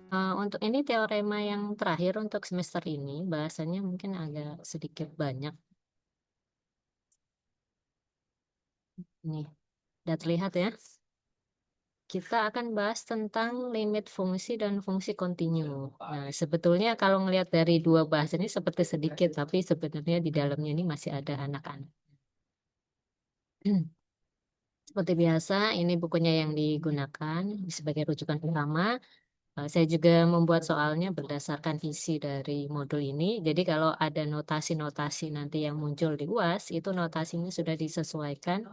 Untuk ini teorema yang terakhir untuk semester ini, bahasannya mungkin agak sedikit banyak. Nih, udah terlihat ya. Kita akan bahas tentang limit fungsi dan fungsi kontinu. Nah, sebetulnya kalau ngelihat dari dua bahas ini seperti sedikit, tapi sebenarnya di dalamnya ini masih ada anak-anak. Seperti biasa, ini bukunya yang digunakan sebagai rujukan utama. Saya juga membuat soalnya berdasarkan isi dari modul ini. Jadi kalau ada notasi-notasi nanti yang muncul di UAS, itu notasinya sudah disesuaikan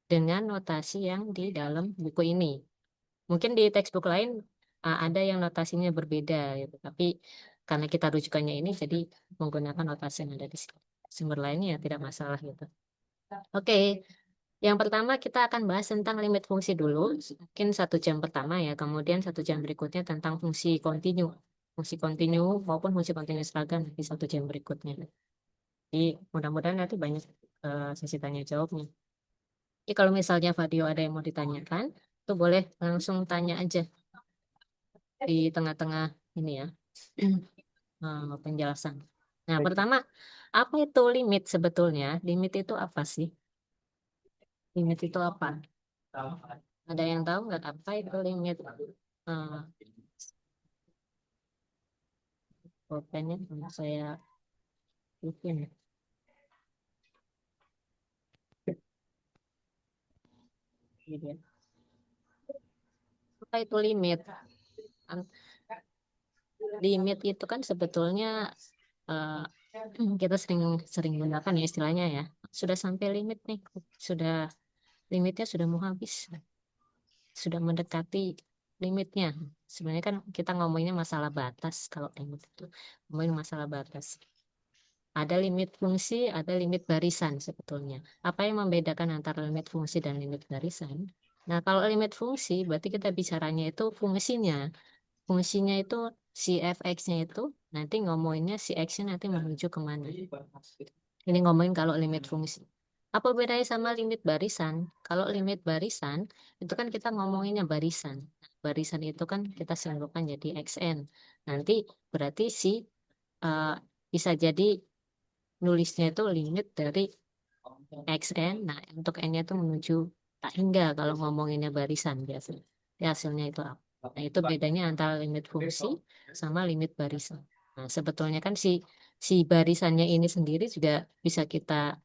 dengan notasi yang di dalam buku ini. Mungkin di textbook lain ada yang notasinya berbeda gitu. Tapi karena kita rujukannya ini, jadi menggunakan notasi yang ada di sini. Sumber lainnya ya tidak masalah gitu. Oke, yang pertama kita akan bahas tentang limit fungsi dulu, mungkin 1 jam pertama ya, kemudian 1 jam berikutnya tentang fungsi kontinu maupun fungsi kontinu seragam di 1 jam berikutnya. Jadi mudah-mudahan nanti banyak sesi tanya jawabnya. Jadi kalau misalnya Vadio ada yang mau ditanyakan, tuh boleh langsung tanya aja di tengah-tengah ini ya, penjelasan. Nah, pertama, apa itu limit sebetulnya? Limit itu apa sih? Limit itu apa? Ada yang tahu nggak apa itu limit? Eh, Pulpennya saya bikin. Gitu ya. Apa itu limit? An- Limit itu kan sebetulnya eh, kita sering sering gunakan ya istilahnya ya. Sudah sampai limit nih, sudah limitnya sudah mau habis, sudah mendekati limitnya. Sebenarnya kan kita ngomonginnya masalah batas kalau limit itu ngomongin masalah batas. Ada limit fungsi, ada limit barisan sebetulnya. Apa yang membedakan antara limit fungsi dan limit barisan? Nah, kalau limit fungsi, berarti kita bicaranya itu fungsinya. Fungsinya itu si fx-nya itu nanti ngomonginnya si x-nya nanti menuju kemana. Ini ngomongin kalau limit fungsi. Apa bedanya sama limit barisan? Kalau limit barisan, itu kan kita ngomonginnya barisan. Barisan itu kan kita simpulkan jadi xn. Nanti berarti si eh, bisa jadi nulisnya itu limit dari xn. Nah, untuk n-nya itu menuju tak hingga kalau ngomonginnya barisan biasanya. Jadi hasilnya itu apa? Nah, itu bedanya antara limit fungsi sama limit barisan. Nah, sebetulnya kan si barisannya ini sendiri juga bisa kita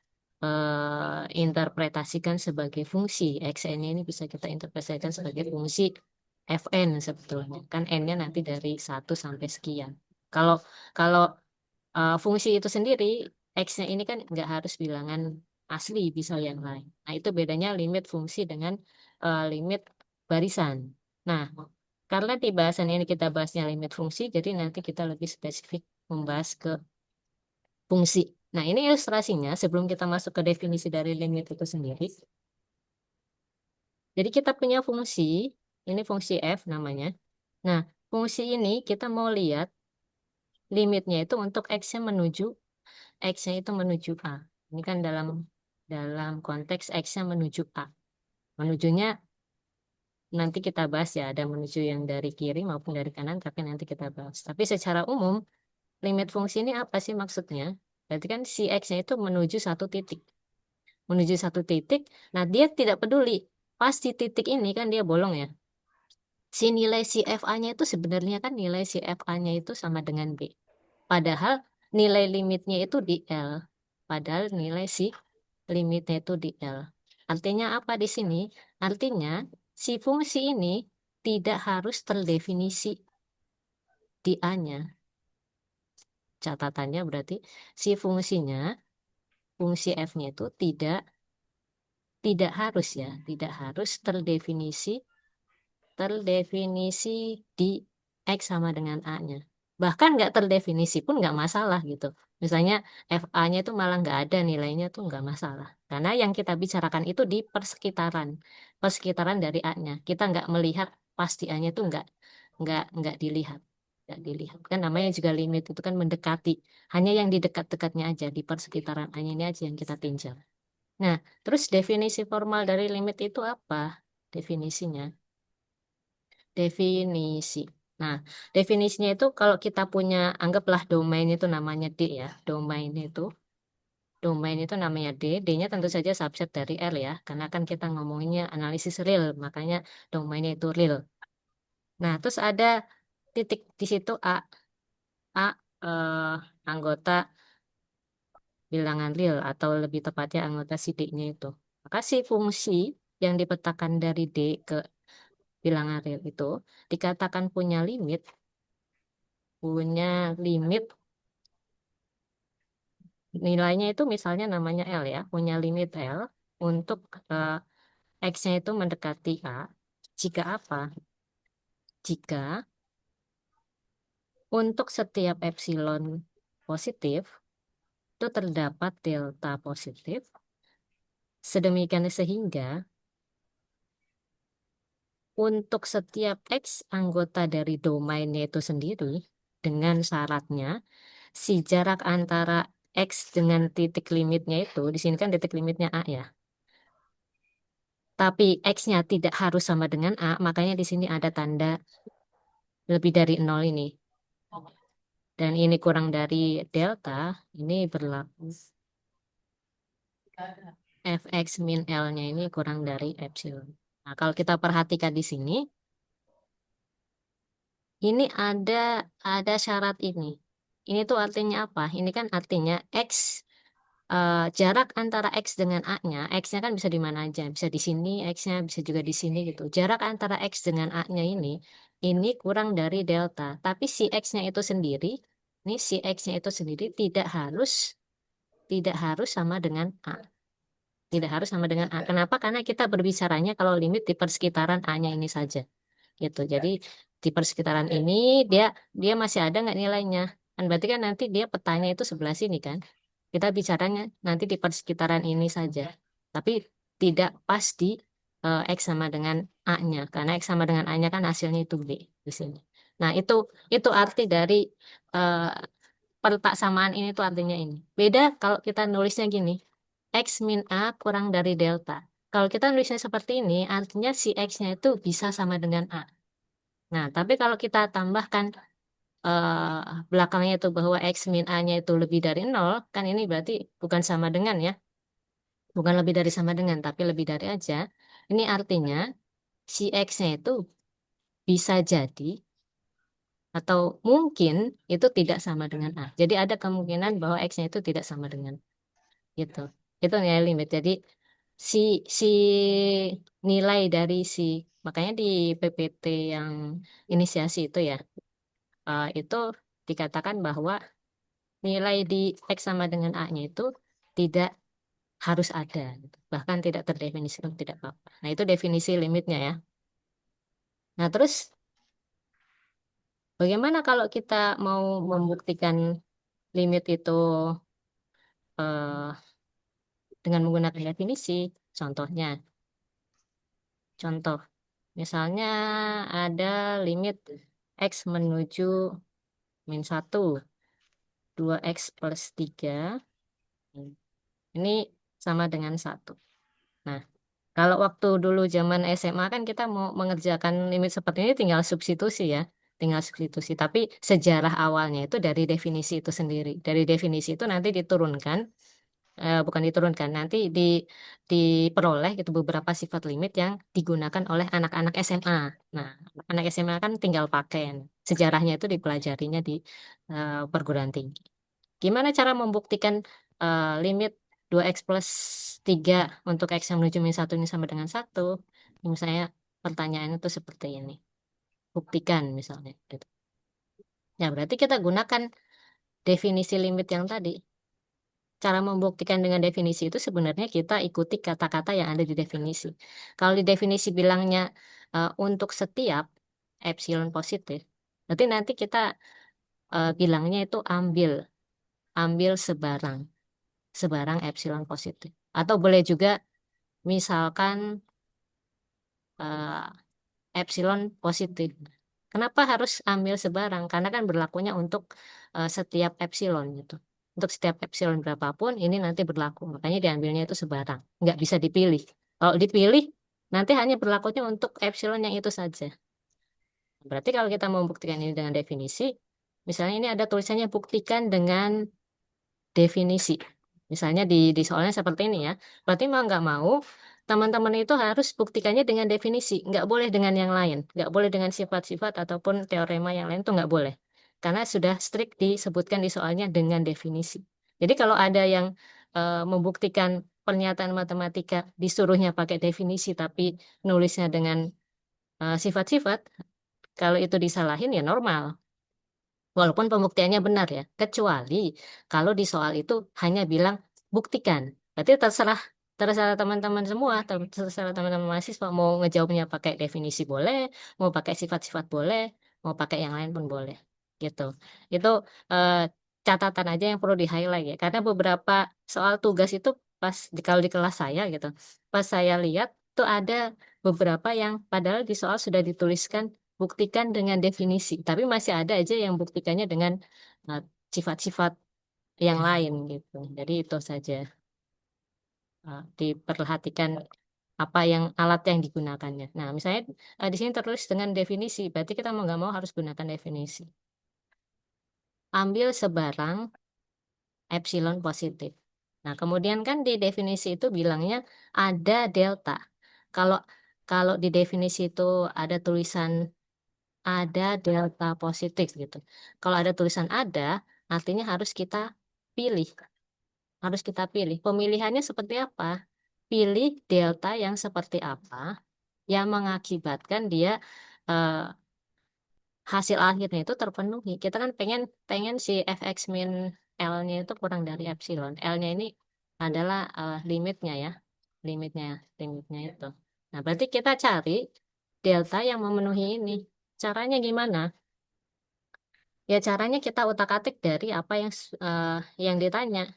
interpretasikan sebagai fungsi. Xn-nya ini bisa kita interpretasikan sebagai fungsi fn sebetulnya. Kan n-nya nanti dari 1 sampai sekian. Kalau kalau fungsi itu sendiri, X-nya ini kan nggak harus bilangan asli, bisa yang lain. Nah, itu bedanya limit fungsi dengan limit barisan. Nah, karena di bahasan ini kita bahasnya limit fungsi, jadi nanti kita lebih spesifik membahas ke fungsi. Nah, ini ilustrasinya sebelum kita masuk ke definisi dari limit itu sendiri. Jadi kita punya fungsi, ini fungsi f namanya. Nah, fungsi ini kita mau lihat limitnya itu untuk X-nya menuju X-nya itu menuju A. Ini kan dalam dalam konteks X-nya menuju A. Menujunya nanti kita bahas ya, ada menuju yang dari kiri maupun dari kanan, tapi nanti kita bahas. Tapi secara umum, limit fungsi ini apa sih maksudnya? Berarti kan si X-nya itu menuju satu titik. Menuju satu titik, nah dia tidak peduli. Pas di titik ini kan dia bolong ya. Si nilai si FA-nya itu sebenarnya kan nilai si FA-nya itu sama dengan B. Padahal nilai limitnya itu di L. Padahal nilai si limitnya itu di L. Artinya apa di sini? Artinya si fungsi ini tidak harus terdefinisi di A-nya. Catatannya berarti si fungsinya, fungsi F-nya itu tidak harus ya, tidak harus terdefinisi di X sama dengan A-nya. Bahkan nggak terdefinisi pun nggak masalah gitu. Misalnya FA-nya itu malah nggak ada nilainya tuh nggak masalah. Karena yang kita bicarakan itu di persekitaran. Persekitaran dari A-nya. Kita nggak melihat pasti A-nya itu nggak dilihat. Nggak dilihat. Kan namanya juga limit itu kan mendekati. Hanya yang di dekat-dekatnya aja, di persekitaran A-nya ini aja yang kita tinjau. Nah, terus definisi formal dari limit itu apa? Definisinya. Definisi. Nah, definisinya itu kalau kita punya, anggaplah domain itu namanya D ya. Domain itu namanya D. D-nya tentu saja subset dari L ya. Karena kan kita ngomonginnya analisis real, makanya domainnya itu real. Nah, terus ada titik di situ A. A anggota bilangan real atau lebih tepatnya anggota si D-nya itu. Maka si fungsi yang dipetakan dari D ke bilangan real itu dikatakan punya limit nilainya itu misalnya namanya L ya, punya limit L untuk eh, X-nya itu mendekati A. Jika apa? Jika untuk setiap epsilon positif itu terdapat delta positif, sedemikian sehingga untuk setiap X anggota dari domainnya itu sendiri, dengan syaratnya, si jarak antara X dengan titik limitnya itu, di sini kan titik limitnya A ya, tapi X-nya tidak harus sama dengan A, makanya di sini ada tanda lebih dari nol ini. Dan ini kurang dari delta, ini berlaku Fx min L-nya ini kurang dari epsilon. Nah, kalau kita perhatikan di sini, ini ada syarat ini. Ini tuh artinya apa? Ini kan artinya jarak antara X dengan A-nya, X-nya kan bisa di mana aja, bisa di sini, X-nya bisa juga di sini gitu. Jarak antara X dengan A-nya ini kurang dari delta. Tapi si X-nya itu sendiri, ini si X-nya itu sendiri tidak harus sama dengan A. Tidak harus sama dengan A. Kenapa? Karena kita berbicaranya kalau limit di persekitaran A-nya ini saja gitu. Jadi di persekitaran ini dia dia masih ada nggak nilainya? Kan berarti kan nanti dia petanya itu sebelah sini kan. Kita bicaranya nanti di persekitaran ini saja. Tapi tidak pas di X sama dengan A-nya. Karena X sama dengan A-nya kan hasilnya itu B di sini. Nah, itu arti dari eh, pertak samaan ini tuh artinya ini. Beda kalau kita nulisnya gini. X min A kurang dari delta. Kalau kita nulisnya seperti ini, artinya si X-nya itu bisa sama dengan A. Nah, tapi kalau kita tambahkan belakangnya itu bahwa X min A-nya itu lebih dari nol, kan ini berarti bukan sama dengan ya. Bukan lebih dari sama dengan, tapi lebih dari aja. Ini artinya si X-nya itu bisa jadi atau mungkin itu tidak sama dengan A. Jadi ada kemungkinan bahwa X-nya itu tidak sama dengan gitu. Itu nilai limit. Jadi si si nilai dari makanya di PPT yang inisiasi itu ya, itu dikatakan bahwa nilai di X sama dengan A-nya itu tidak harus ada, gitu. Bahkan tidak terdefinisi pun tidak apa-apa. Nah, itu definisi limitnya ya. Nah, terus bagaimana kalau kita mau membuktikan limit itu eh, dengan menggunakan definisi? Contohnya, contoh, misalnya ada limit X menuju min 1, 2x plus 3, ini sama dengan 1. Nah, kalau waktu dulu zaman SMA kan kita mau mengerjakan limit seperti ini tinggal substitusi ya, tinggal substitusi. Tapi sejarah awalnya itu dari definisi itu sendiri. Dari definisi itu nanti diturunkan, bukan diturunkan, nanti diperoleh gitu beberapa sifat limit yang digunakan oleh anak-anak SMA. Nah, anak SMA kan tinggal pakai. Sejarahnya itu dipelajarinya di perguruan tinggi. Gimana cara membuktikan limit 2x plus 3 untuk x yang menuju min 1 ini sama dengan 1? Misalnya pertanyaannya itu seperti ini. Buktikan misalnya. Gitu. Ya, berarti kita gunakan definisi limit yang tadi. Cara membuktikan dengan definisi itu sebenarnya kita ikuti kata-kata yang ada di definisi. Kalau di definisi bilangnya untuk setiap epsilon positif, berarti nanti kita bilangnya itu ambil sebarang epsilon positif. Atau boleh juga misalkan epsilon positif. Kenapa harus ambil sebarang? Karena kan berlakunya untuk setiap epsilon gitu. Untuk setiap epsilon berapapun ini nanti berlaku. Makanya diambilnya itu sebarang. Nggak bisa dipilih. Kalau dipilih nanti hanya berlakunya untuk epsilon yang itu saja. Berarti kalau kita mau membuktikan ini dengan definisi, misalnya ini ada tulisannya buktikan dengan definisi. Misalnya di soalnya seperti ini ya. Berarti mau nggak mau, teman-teman itu harus buktikannya dengan definisi. Nggak boleh dengan yang lain. Nggak boleh dengan sifat-sifat ataupun teorema yang lain itu nggak boleh. Karena sudah strict disebutkan di soalnya dengan definisi. Jadi kalau ada yang membuktikan pernyataan matematika disuruhnya pakai definisi tapi nulisnya dengan sifat-sifat, kalau itu disalahin ya normal. Walaupun pembuktiannya benar ya, kecuali kalau di soal itu hanya bilang buktikan. Berarti terserah terserah teman-teman semua, terserah teman-teman mahasiswa mau ngejawabnya pakai definisi boleh, mau pakai sifat-sifat boleh, mau pakai yang lain pun boleh. Gitu. Itu eh, catatan aja yang perlu di-highlight ya. Karena beberapa soal tugas itu kalau di kelas saya gitu, pas saya lihat tuh ada beberapa yang padahal di soal sudah dituliskan buktikan dengan definisi, tapi masih ada aja yang buktikannya dengan eh, sifat-sifat yang lain gitu. Jadi itu saja diperhatikan apa yang alat yang digunakannya. Nah, misalnya di sini tertulis dengan definisi, berarti kita mau nggak mau harus gunakan definisi. Ambil sebarang epsilon positif. Nah, kemudian kan di definisi itu bilangnya ada delta. Kalau kalau di definisi itu ada tulisan ada delta positif gitu. Kalau ada tulisan ada, artinya harus kita pilih. Harus kita pilih. Pemilihannya seperti apa? Pilih delta yang seperti apa yang mengakibatkan dia eh, hasil akhirnya itu terpenuhi. Kita kan pengen pengen si fx min L-nya itu kurang dari epsilon. L-nya ini adalah limitnya ya. Limitnya, limitnya itu. Nah, berarti kita cari delta yang memenuhi ini. Caranya gimana? Ya caranya kita utak-atik dari apa yang ditanya.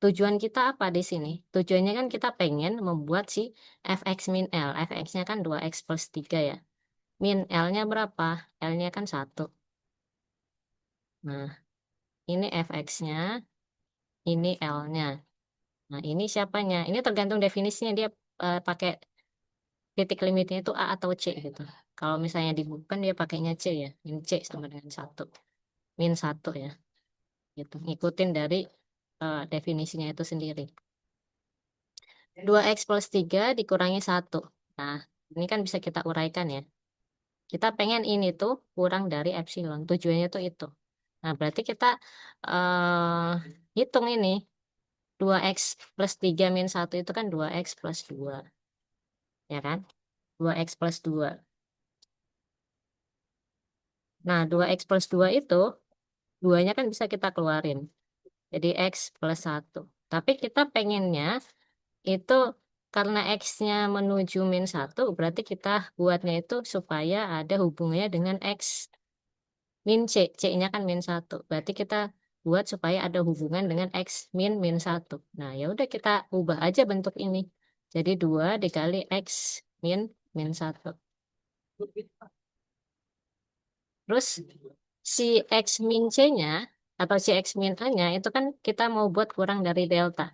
Tujuan kita apa di sini? Tujuannya kan kita pengen membuat si fx min L. Fx-nya kan 2x plus 3 ya. Min L-nya berapa? L-nya kan 1. Nah, ini fx-nya, ini L-nya. Nah, ini siapanya? Ini tergantung definisinya. Dia pakai titik limitnya itu A atau C gitu. Kalau misalnya di buku kan dia pakainya C ya. Min C sama dengan 1. Min 1 ya. Gitu. Ngikutin dari definisinya itu sendiri. 2x plus 3 dikurangi 1. Nah, ini kan bisa kita uraikan ya. Kita pengen ini tuh kurang dari epsilon. Tujuannya tuh itu. Nah, berarti kita hitung ini. 2x plus 3 min 1 itu kan 2x plus 2. Ya kan? 2x plus 2. Nah, 2x plus 2 itu, duanya kan bisa kita keluarin. Jadi x plus 1. Tapi kita pengennya itu karena X-nya menuju min 1, berarti kita buatnya itu supaya ada hubungannya dengan X min C. C-nya kan min 1. Berarti kita buat supaya ada hubungan dengan X min 1. Nah, ya udah kita ubah aja bentuk ini. Jadi 2 dikali X min 1. Terus si X min C-nya atau si X min A-nya itu kan kita mau buat kurang dari delta,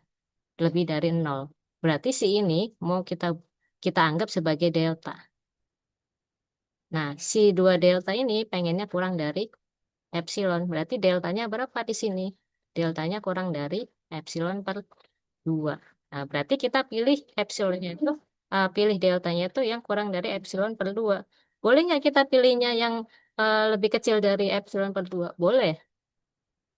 lebih dari 0. Berarti si ini mau kita anggap sebagai delta. Nah, si 2 delta ini pengennya kurang dari epsilon. Berarti deltanya berapa di sini? Deltanya kurang dari epsilon per 2. Nah, berarti kita pilih epsilonnya itu, pilih deltanya itu yang kurang dari epsilon per 2. Boleh nggak kita pilihnya yang lebih kecil dari epsilon per 2? Boleh.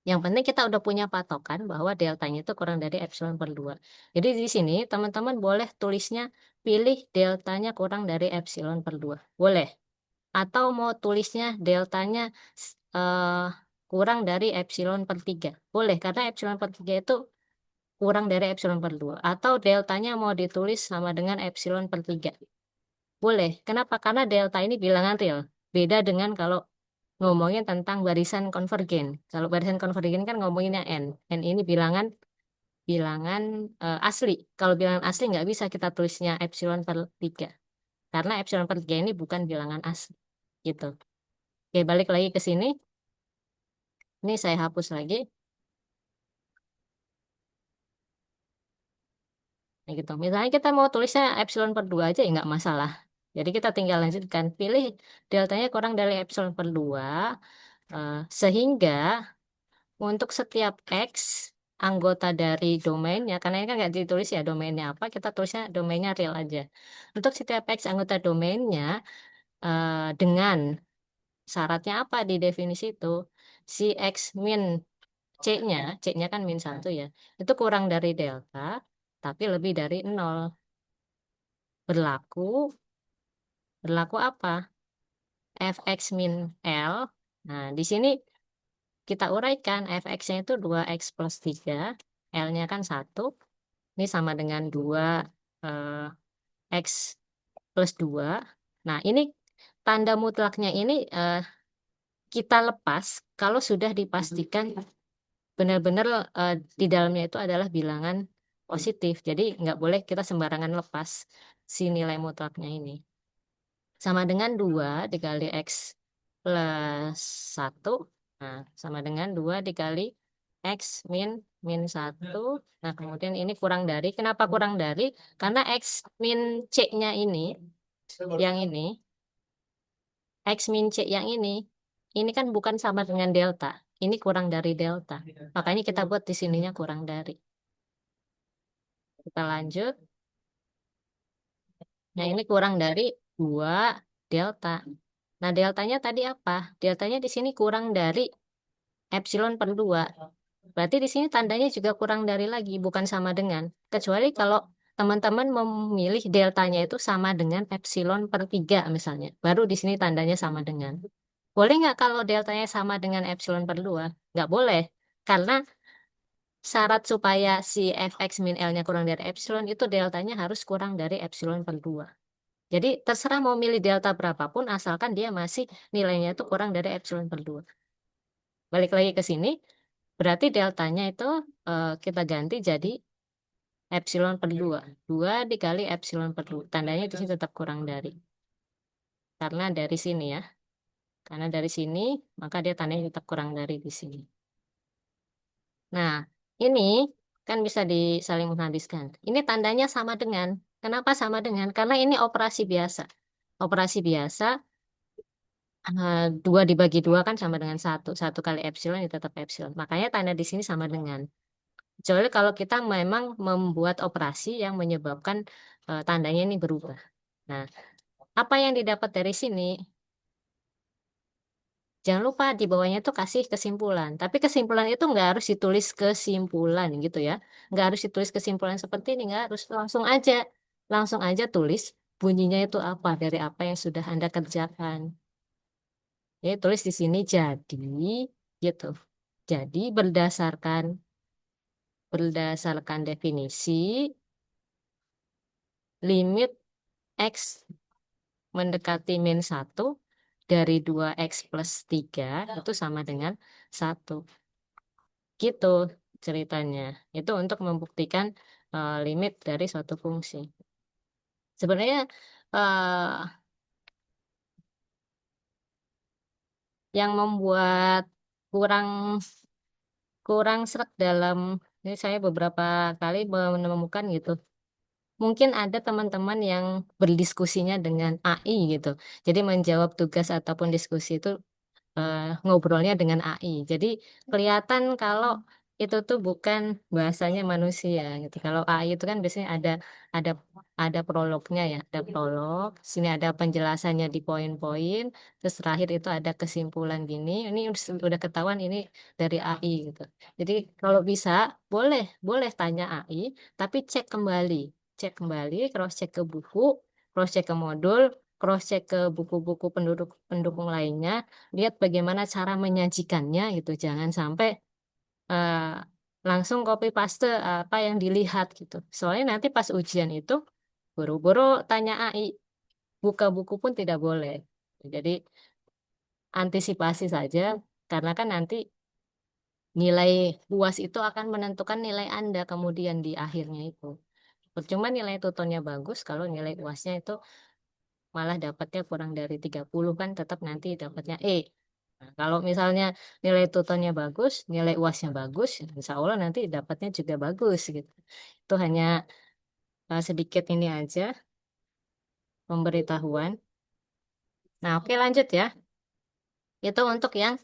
Yang penting kita udah punya patokan bahwa deltanya itu kurang dari epsilon per 2. Jadi di sini teman-teman boleh tulisnya pilih deltanya kurang dari epsilon per 2. Boleh. Atau mau tulisnya deltanya eh, kurang dari epsilon per 3. Boleh, karena epsilon per 3 itu kurang dari epsilon per 2. Atau deltanya mau ditulis sama dengan epsilon per 3. Boleh. Kenapa? Karena delta ini bilangan real. Beda dengan kalau ngomongin tentang barisan konvergen. Kalau barisan konvergen kan ngomonginnya n. N ini bilangan bilangan asli. Kalau bilangan asli nggak bisa kita tulisnya epsilon per 3. Karena epsilon per 3 ini bukan bilangan asli. Gitu. Oke, balik lagi ke sini. Ini saya hapus lagi. Nah, gitu. Misalnya kita mau tulisnya epsilon per 2 aja ya nggak masalah. Jadi kita tinggal lanjutkan. Pilih deltanya kurang dari epsilon per 2. Sehingga untuk setiap X anggota dari domainnya, karena ini kan nggak ditulis ya domainnya apa, kita tulisnya domainnya real aja. Untuk setiap X anggota domainnya, dengan syaratnya apa di definisi itu, si X min C-nya, C-nya kan min 1 ya, itu kurang dari delta, tapi lebih dari 0. Berlaku, berlaku apa? Fx min L. Nah, di sini kita uraikan fx-nya itu 2x plus 3, L-nya kan 1. Ini sama dengan 2 x plus 2. Nah, ini tanda mutlaknya ini kita lepas kalau sudah dipastikan benar-benar di dalamnya itu adalah bilangan positif. Jadi nggak boleh kita sembarangan lepas si nilai mutlaknya ini. Sama dengan 2 dikali X plus 1. Nah, sama dengan 2 dikali X min min 1. Nah, kemudian ini kurang dari. Kenapa kurang dari? Karena X min C-nya ini, yang ini, X min C yang ini kan bukan sama dengan delta. Ini kurang dari delta. Makanya kita buat di sininya kurang dari. Kita lanjut. Nah, ini kurang dari 2 delta. Nah, deltanya tadi apa? Deltanya di sini kurang dari epsilon per 2. Berarti di sini tandanya juga kurang dari lagi, bukan sama dengan. Kecuali kalau teman-teman memilih deltanya itu sama dengan epsilon per 3 misalnya. Baru di sini tandanya sama dengan. Boleh nggak kalau deltanya sama dengan epsilon per 2? Nggak boleh. Karena syarat supaya si fx min L-nya kurang dari epsilon itu deltanya harus kurang dari epsilon per 2. Jadi terserah mau milih delta berapapun asalkan dia masih nilainya itu kurang dari epsilon per 2. Balik lagi ke sini, berarti deltanya itu kita ganti jadi epsilon per 2. 2 dikali epsilon per 2. Tandanya di sini tetap kurang dari. Karena dari sini ya. Karena dari sini, maka dia tandanya tetap kurang dari di sini. Nah, ini kan bisa disaling menghabiskan. Ini tandanya sama dengan. Kenapa sama dengan? Karena ini operasi biasa. Operasi biasa, 2 dibagi 2 kan sama dengan 1. 1 kali epsilon itu tetap epsilon. Makanya tanda di sini sama dengan. Kecuali kalau kita memang membuat operasi yang menyebabkan tandanya ini berubah. Nah, apa yang didapat dari sini? Jangan lupa di bawahnya tuh kasih kesimpulan. Tapi kesimpulan itu nggak harus ditulis kesimpulan gitu ya. Nggak harus ditulis kesimpulan seperti ini, nggak harus langsung aja tulis bunyinya itu apa dari apa yang sudah Anda kerjakan. Ya, tulis di sini jadi gitu. Jadi berdasarkan definisi limit X mendekati min 1 dari 2X plus 3 itu sama dengan 1. Gitu ceritanya. Itu untuk membuktikan limit dari suatu fungsi. Sebenarnya yang membuat kurang kurang serak dalam ini saya beberapa kali menemukan gitu. Mungkin ada teman-teman yang berdiskusinya dengan AI gitu. Jadi menjawab tugas ataupun diskusi itu ngobrolnya dengan AI. Jadi kelihatan kalau itu tuh bukan bahasanya manusia gitu. Kalau AI itu kan biasanya ada ada prolognya ya, ada prolog. Sini ada penjelasannya di poin-poin. Terus terakhir itu ada kesimpulan gini. Ini udah ketahuan ini dari AI gitu. Jadi kalau bisa boleh boleh tanya AI, tapi cek kembali, cross check ke buku, cross check ke modul, cross check ke buku-buku pendukung lainnya, lihat bagaimana cara menyajikannya gitu. Jangan sampai eh, langsung copy paste apa yang dilihat gitu. Soalnya nanti pas ujian itu buru-buru tanya AI, buka buku pun tidak boleh. Jadi antisipasi saja karena kan nanti nilai UAS itu akan menentukan nilai Anda kemudian di akhirnya itu. Percuma nilai tutornya bagus kalau nilai UASnya itu malah dapatnya kurang dari 30 kan tetap nanti dapatnya E. Nah, kalau misalnya nilai tutornya bagus, nilai UASnya bagus, insya Allah nanti dapatnya juga bagus gitu. Itu hanya sedikit ini aja. pemberitahuan. Nah, oke lanjut ya. Itu untuk yang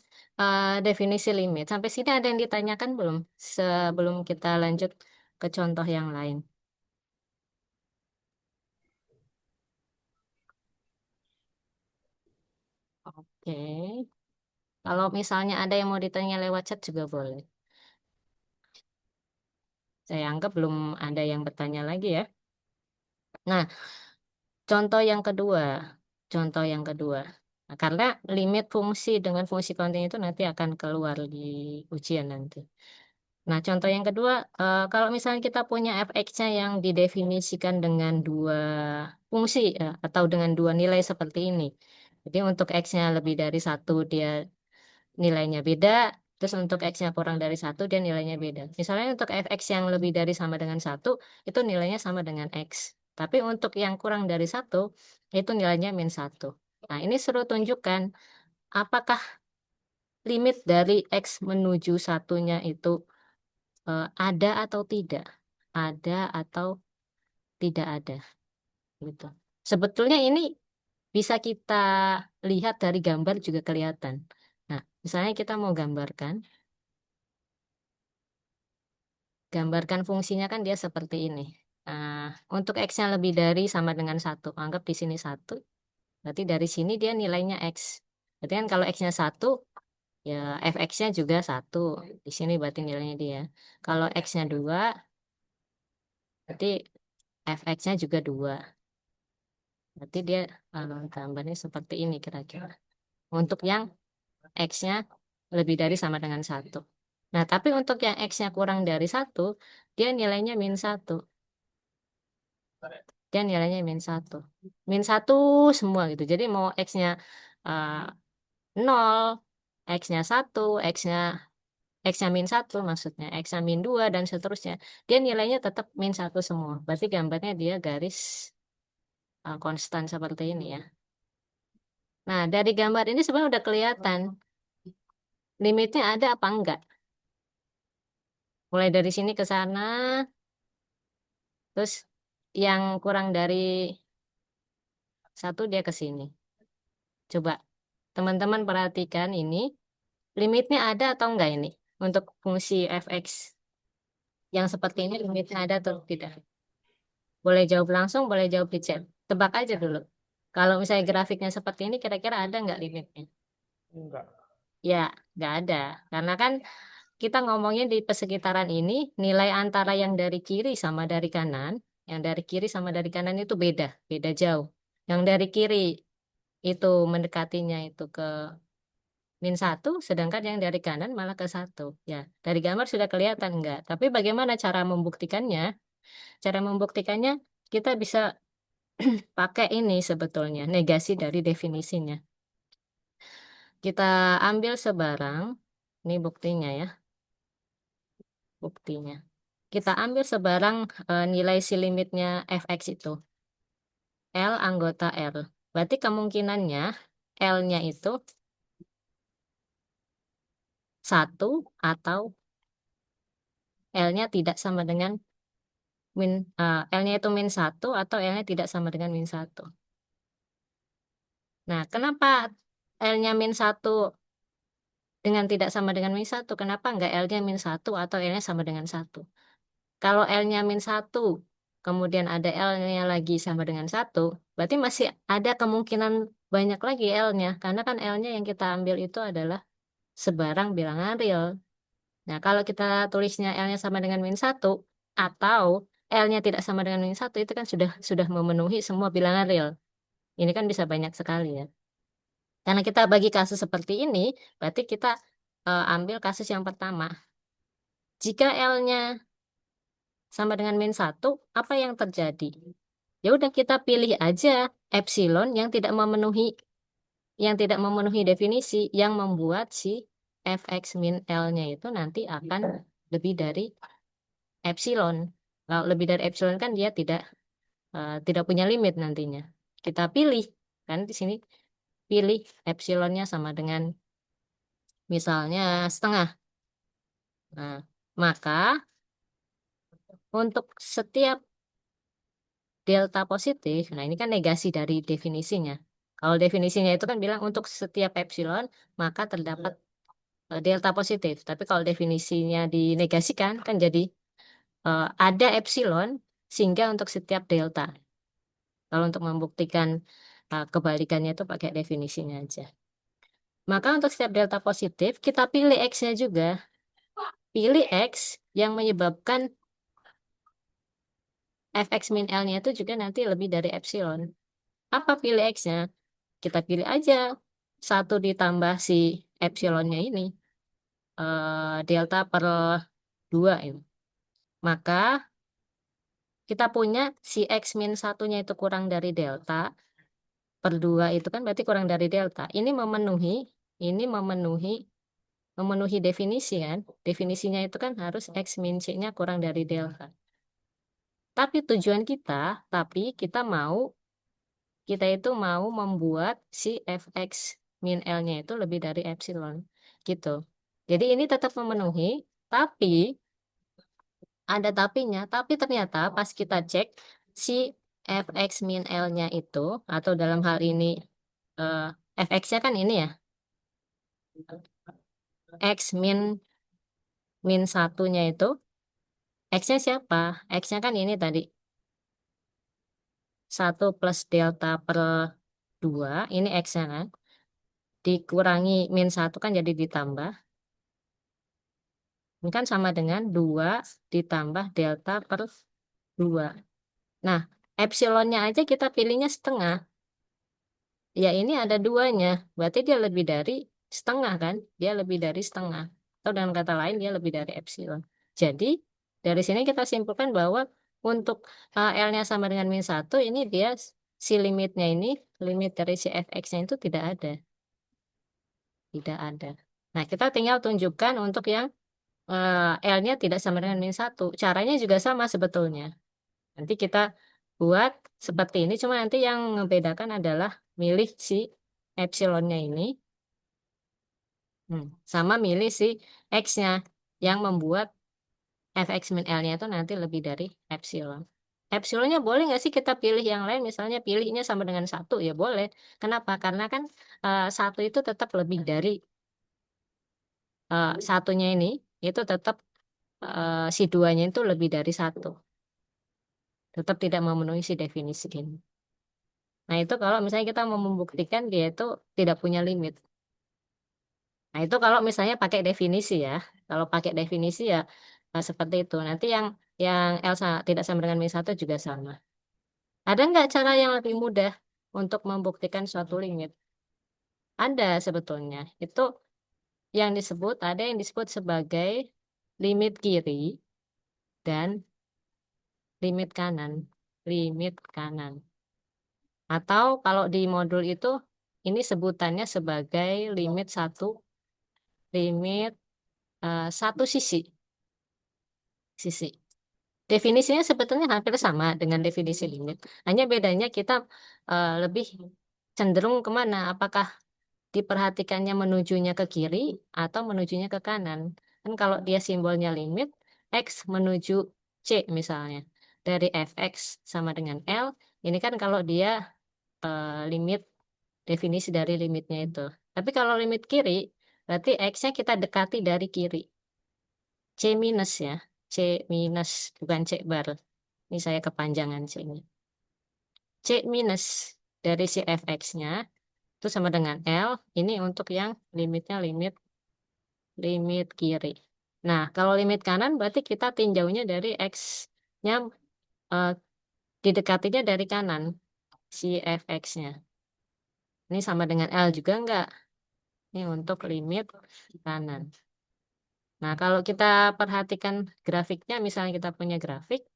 definisi limit. Sampai sini ada yang ditanyakan belum? Sebelum kita lanjut ke contoh yang lain. Oke. Kalau misalnya ada yang mau ditanya lewat chat juga boleh. Saya anggap belum ada yang bertanya lagi ya. Nah, contoh yang kedua. Contoh yang kedua. Nah, karena limit fungsi dengan fungsi kontinu itu nanti akan keluar di ujian nanti. Nah, contoh yang kedua, kalau misalnya kita punya fx-nya yang didefinisikan dengan dua fungsi atau dengan dua nilai seperti ini. Jadi untuk x-nya lebih dari satu dia nilainya beda, terus untuk x-nya kurang dari satu dia nilainya beda. Misalnya untuk fx yang lebih dari sama dengan satu, itu nilainya sama dengan x. Tapi untuk yang kurang dari satu, itu nilainya min satu. Nah, ini suruh tunjukkan apakah limit dari x menuju satunya itu ada atau tidak, ada atau tidak ada, gitu. Sebetulnya ini bisa kita lihat dari gambar juga kelihatan. Nah, misalnya kita mau gambarkan fungsinya kan dia seperti ini. Nah, untuk x-nya lebih dari sama dengan satu, anggap di sini satu, berarti dari sini dia nilainya x. Berarti kan kalau x-nya satu, ya fx-nya juga satu. Di sini berarti nilainya dia. Kalau x-nya dua, berarti fx-nya juga dua. Berarti dia gambarnya seperti ini kira-kira. Untuk yang X-nya lebih dari sama dengan satu. Nah, tapi untuk yang X-nya kurang dari satu, dia nilainya min satu. Dia nilainya min satu. Min satu semua gitu. Jadi mau X-nya uh, 0, X-nya satu, X-nya min satu maksudnya, X-nya min 2 dan seterusnya. Dia nilainya tetap min satu semua. Berarti gambarnya dia garis konstan seperti ini ya. Nah, dari gambar ini sebenarnya udah kelihatan limitnya ada apa enggak. Mulai dari sini ke sana, terus yang kurang dari satu dia ke sini. Coba teman-teman perhatikan ini, limitnya ada atau enggak ini untuk fungsi fx yang seperti ini limitnya ada atau tidak? Boleh jawab langsung, boleh jawab di chat. Tebak aja dulu. Kalau misalnya grafiknya seperti ini, kira-kira ada enggak limitnya? Enggak. Ya, enggak ada. Karena kan kita ngomongnya di persekitaran ini, nilai antara yang dari kiri sama dari kanan, yang dari kiri sama dari kanan itu beda, beda jauh. Yang dari kiri itu mendekatinya itu ke min satu, sedangkan yang dari kanan malah ke satu. Ya, dari gambar sudah kelihatan enggak? Tapi bagaimana cara membuktikannya? Cara membuktikannya kita bisa pakai ini sebetulnya, negasi dari definisinya. Kita ambil sebarang, ini buktinya ya, buktinya. Kita ambil sebarang nilai si limitnya fx itu. L anggota L. Berarti kemungkinannya L-nya itu satu atau L-nya tidak sama dengan L-nya itu min satu atau L-nya tidak sama dengan min satu. Nah, kenapa L-nya min satu dengan tidak sama dengan min satu? Kenapa enggak L-nya min satu atau L-nya sama dengan satu? Kalau L-nya min satu, kemudian ada L-nya lagi sama dengan satu, berarti masih ada kemungkinan banyak lagi L-nya. Karena kan L-nya yang kita ambil itu adalah sebarang bilangan real. Nah, kalau kita tulisnya L-nya sama dengan min satu, atau L-nya tidak sama dengan min satu, itu kan sudah memenuhi semua bilangan real. Ini kan bisa banyak sekali ya. Karena kita bagi kasus seperti ini, berarti kita ambil kasus yang pertama. Jika L-nya sama dengan min satu, apa yang terjadi? Ya udah kita pilih aja epsilon yang tidak memenuhi definisi yang membuat si fx min L-nya itu nanti akan lebih dari epsilon. Kalau lebih dari epsilon kan dia tidak punya limit nantinya. Kita pilih kan di sini pilih epsilonnya sama dengan misalnya setengah. Nah, maka untuk setiap delta positif, nah ini kan negasi dari definisinya. Kalau definisinya itu kan bilang untuk setiap epsilon, maka terdapat delta positif. Tapi kalau definisinya dinegasikan, kan jadi ada epsilon, sehingga untuk setiap delta. Kalau untuk membuktikan kebalikannya itu pakai definisinya aja. Maka untuk setiap delta positif, kita pilih X-nya juga. Pilih X yang menyebabkan fx min L-nya itu juga nanti lebih dari epsilon. Apa pilih X-nya? Kita pilih aja 1 ditambah si epsilonnya ini. Delta per 2 ini. Maka kita punya si X min satunya itu kurang dari delta. Per 2 itu kan berarti kurang dari delta. Ini memenuhi definisi kan. Definisinya itu kan harus X min C-nya kurang dari delta. Tapi tujuan kita itu mau membuat si fx min L-nya itu lebih dari epsilon. Gitu. Jadi ini tetap memenuhi, tapi ada tapinya. Tapi ternyata pas kita cek si fx min L-nya itu, atau dalam hal ini eh, fx-nya kan ini ya, x min satunya itu, x-nya siapa? X-nya kan ini tadi, 1 plus delta per 2, ini x-nya kan. Dikurangi min 1 kan jadi ditambah. Ini kan sama dengan 2 ditambah delta per 2. Nah, epsilonnya aja kita pilihnya setengah. Ya ini ada duanya, berarti dia lebih dari setengah kan? Dia lebih dari setengah. Atau dengan kata lain dia lebih dari epsilon. Jadi dari sini kita simpulkan bahwa untuk L-nya sama dengan min 1, ini dia si limitnya ini, limit dari si fx-nya itu tidak ada. Tidak ada. Nah, kita tinggal tunjukkan untuk yang L-nya tidak sama dengan min 1. Caranya juga sama sebetulnya. Nanti kita buat seperti ini, cuma nanti yang membedakan adalah milih si epsilonnya ini, sama milih si X-nya, yang membuat fx min L-nya itu nanti lebih dari epsilon. Epsilonnya boleh nggak sih kita pilih yang lain, misalnya pilihnya sama dengan 1, ya boleh. Kenapa? Karena kan 1 itu tetap lebih dari satunya ini, itu tetap si duanya itu lebih dari 1. Tetap tidak memenuhi si definisi ini. Nah, itu kalau misalnya kita mau membuktikan dia itu tidak punya limit. Nah, itu kalau misalnya pakai definisi ya. Kalau pakai definisi ya seperti itu. Nanti yang Elsa tidak sama dengan min 1 juga sama. Ada nggak cara yang lebih mudah untuk membuktikan suatu limit? Ada sebetulnya. Itu ada yang disebut sebagai limit kiri dan limit kanan. Limit kanan. Atau kalau di modul itu ini sebutannya sebagai limit satu sisi. Definisinya sebetulnya hampir sama dengan definisi limit. Hanya bedanya kita lebih cenderung kemana? Apakah diperhatikannya menujunya ke kiri atau menujunya ke kanan? Kan kalau dia simbolnya limit, X menuju C misalnya. Dari fx sama dengan L, ini kan kalau dia limit definisi dari limitnya itu. Tapi kalau limit kiri, berarti X-nya kita dekati dari kiri. C minus ya. C minus, bukan C bar. Ini saya kepanjangan C-nya. C minus dari si fx-nya itu sama dengan L. Ini untuk yang limitnya limit kiri. Nah, kalau limit kanan berarti kita tinjaunya dari X-nya, eh, didekatinya dari kanan, si fx-nya. Ini sama dengan L juga enggak? Ini untuk limit kanan. Nah, kalau kita perhatikan grafiknya, misalnya kita punya grafik,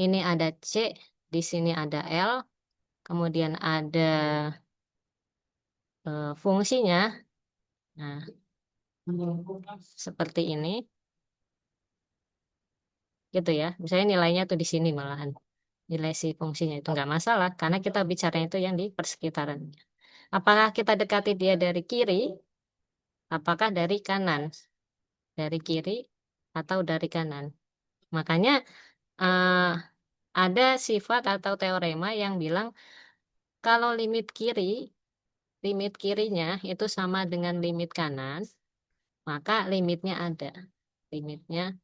ini ada C, di sini ada L, kemudian ada fungsinya. Nah, seperti ini, gitu ya. Misalnya nilainya tuh di sini malahan. Nilai si fungsinya itu nggak masalah, karena kita bicara itu yang di persekitarannya. Apakah kita dekati dia dari kiri, apakah dari kanan? Dari kiri atau dari kanan? Makanya eh, ada sifat atau teorema yang bilang kalau limit kirinya itu sama dengan limit kanan, maka limitnya ada. Limitnya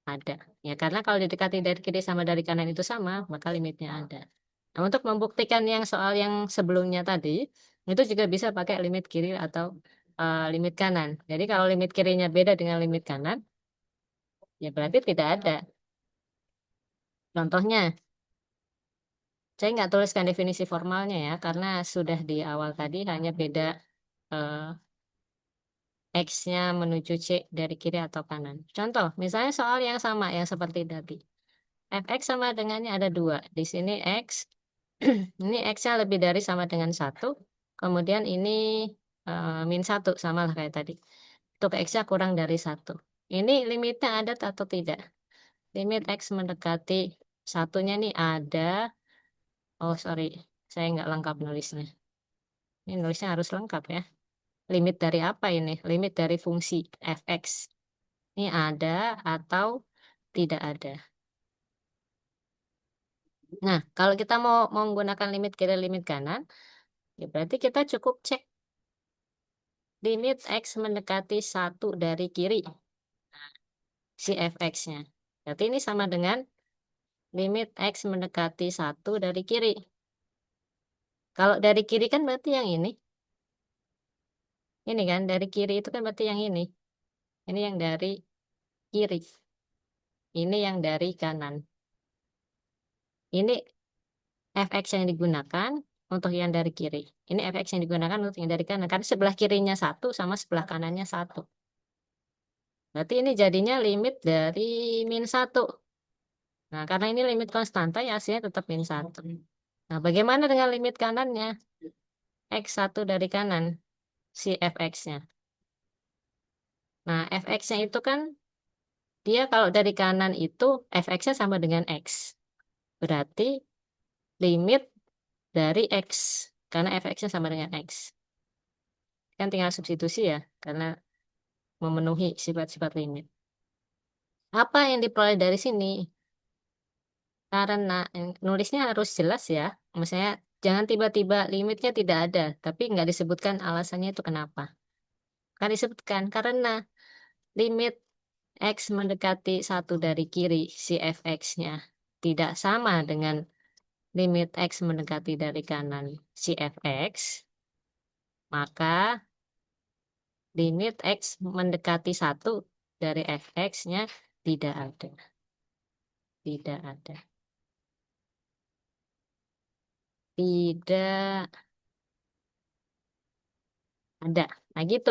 ada. Ya, karena kalau didekati dari kiri sama dari kanan itu sama, maka limitnya ada. Nah, untuk membuktikan yang soal yang sebelumnya tadi, itu juga bisa pakai limit kiri atau limit kanan. Jadi kalau limit kirinya beda dengan limit kanan, ya berarti tidak ada. Contohnya, saya nggak tuliskan definisi formalnya ya, karena sudah di awal tadi hanya beda eh, X-nya menuju C dari kiri atau kanan. Contoh, misalnya soal yang sama, yang seperti tadi. Fx sama dengannya ada dua. Di sini X, ini X-nya lebih dari sama dengan satu. Kemudian ini min satu, sama lah kayak tadi. Untuk X-nya kurang dari satu. Ini limitnya ada atau tidak? Limit X mendekati satunya nih ada. Oh, sorry. Saya nggak lengkap nulisnya. Ini nulisnya harus lengkap ya. Limit dari apa ini? Limit dari fungsi fx. Ini ada atau tidak ada. Nah, kalau kita mau menggunakan limit kiri, limit kanan, ya berarti kita cukup cek limit x mendekati satu dari kiri, si fx-nya. Berarti ini sama dengan limit x mendekati satu dari kiri. Kalau dari kiri kan berarti yang ini. Ini kan, dari kiri itu kan berarti yang ini. Ini yang dari kiri. Ini yang dari kanan. Ini fx yang digunakan untuk yang dari kiri. Ini fx yang digunakan untuk yang dari kanan. Karena sebelah kirinya satu sama sebelah kanannya satu. Berarti ini jadinya limit dari min satu. Nah, karena ini limit konstanta, ya hasilnya tetap min satu. Nah, bagaimana dengan limit kanannya? X satu dari kanan, si fx-nya. Nah, fx-nya itu kan, dia kalau dari kanan itu, fx-nya sama dengan x. Berarti limit dari x. Karena fx-nya sama dengan x. Kan tinggal substitusi ya, karena memenuhi sifat-sifat limit. Apa yang diperoleh dari sini? Karena nulisnya harus jelas ya. Misalnya jangan tiba-tiba limitnya tidak ada, tapi nggak disebutkan alasannya itu kenapa. Kan disebutkan karena limit X mendekati satu dari kiri si fx-nya tidak sama dengan limit X mendekati dari kanan si fx, maka limit X mendekati satu dari fx-nya tidak ada. Tidak ada. Tidak ada. Nah, gitu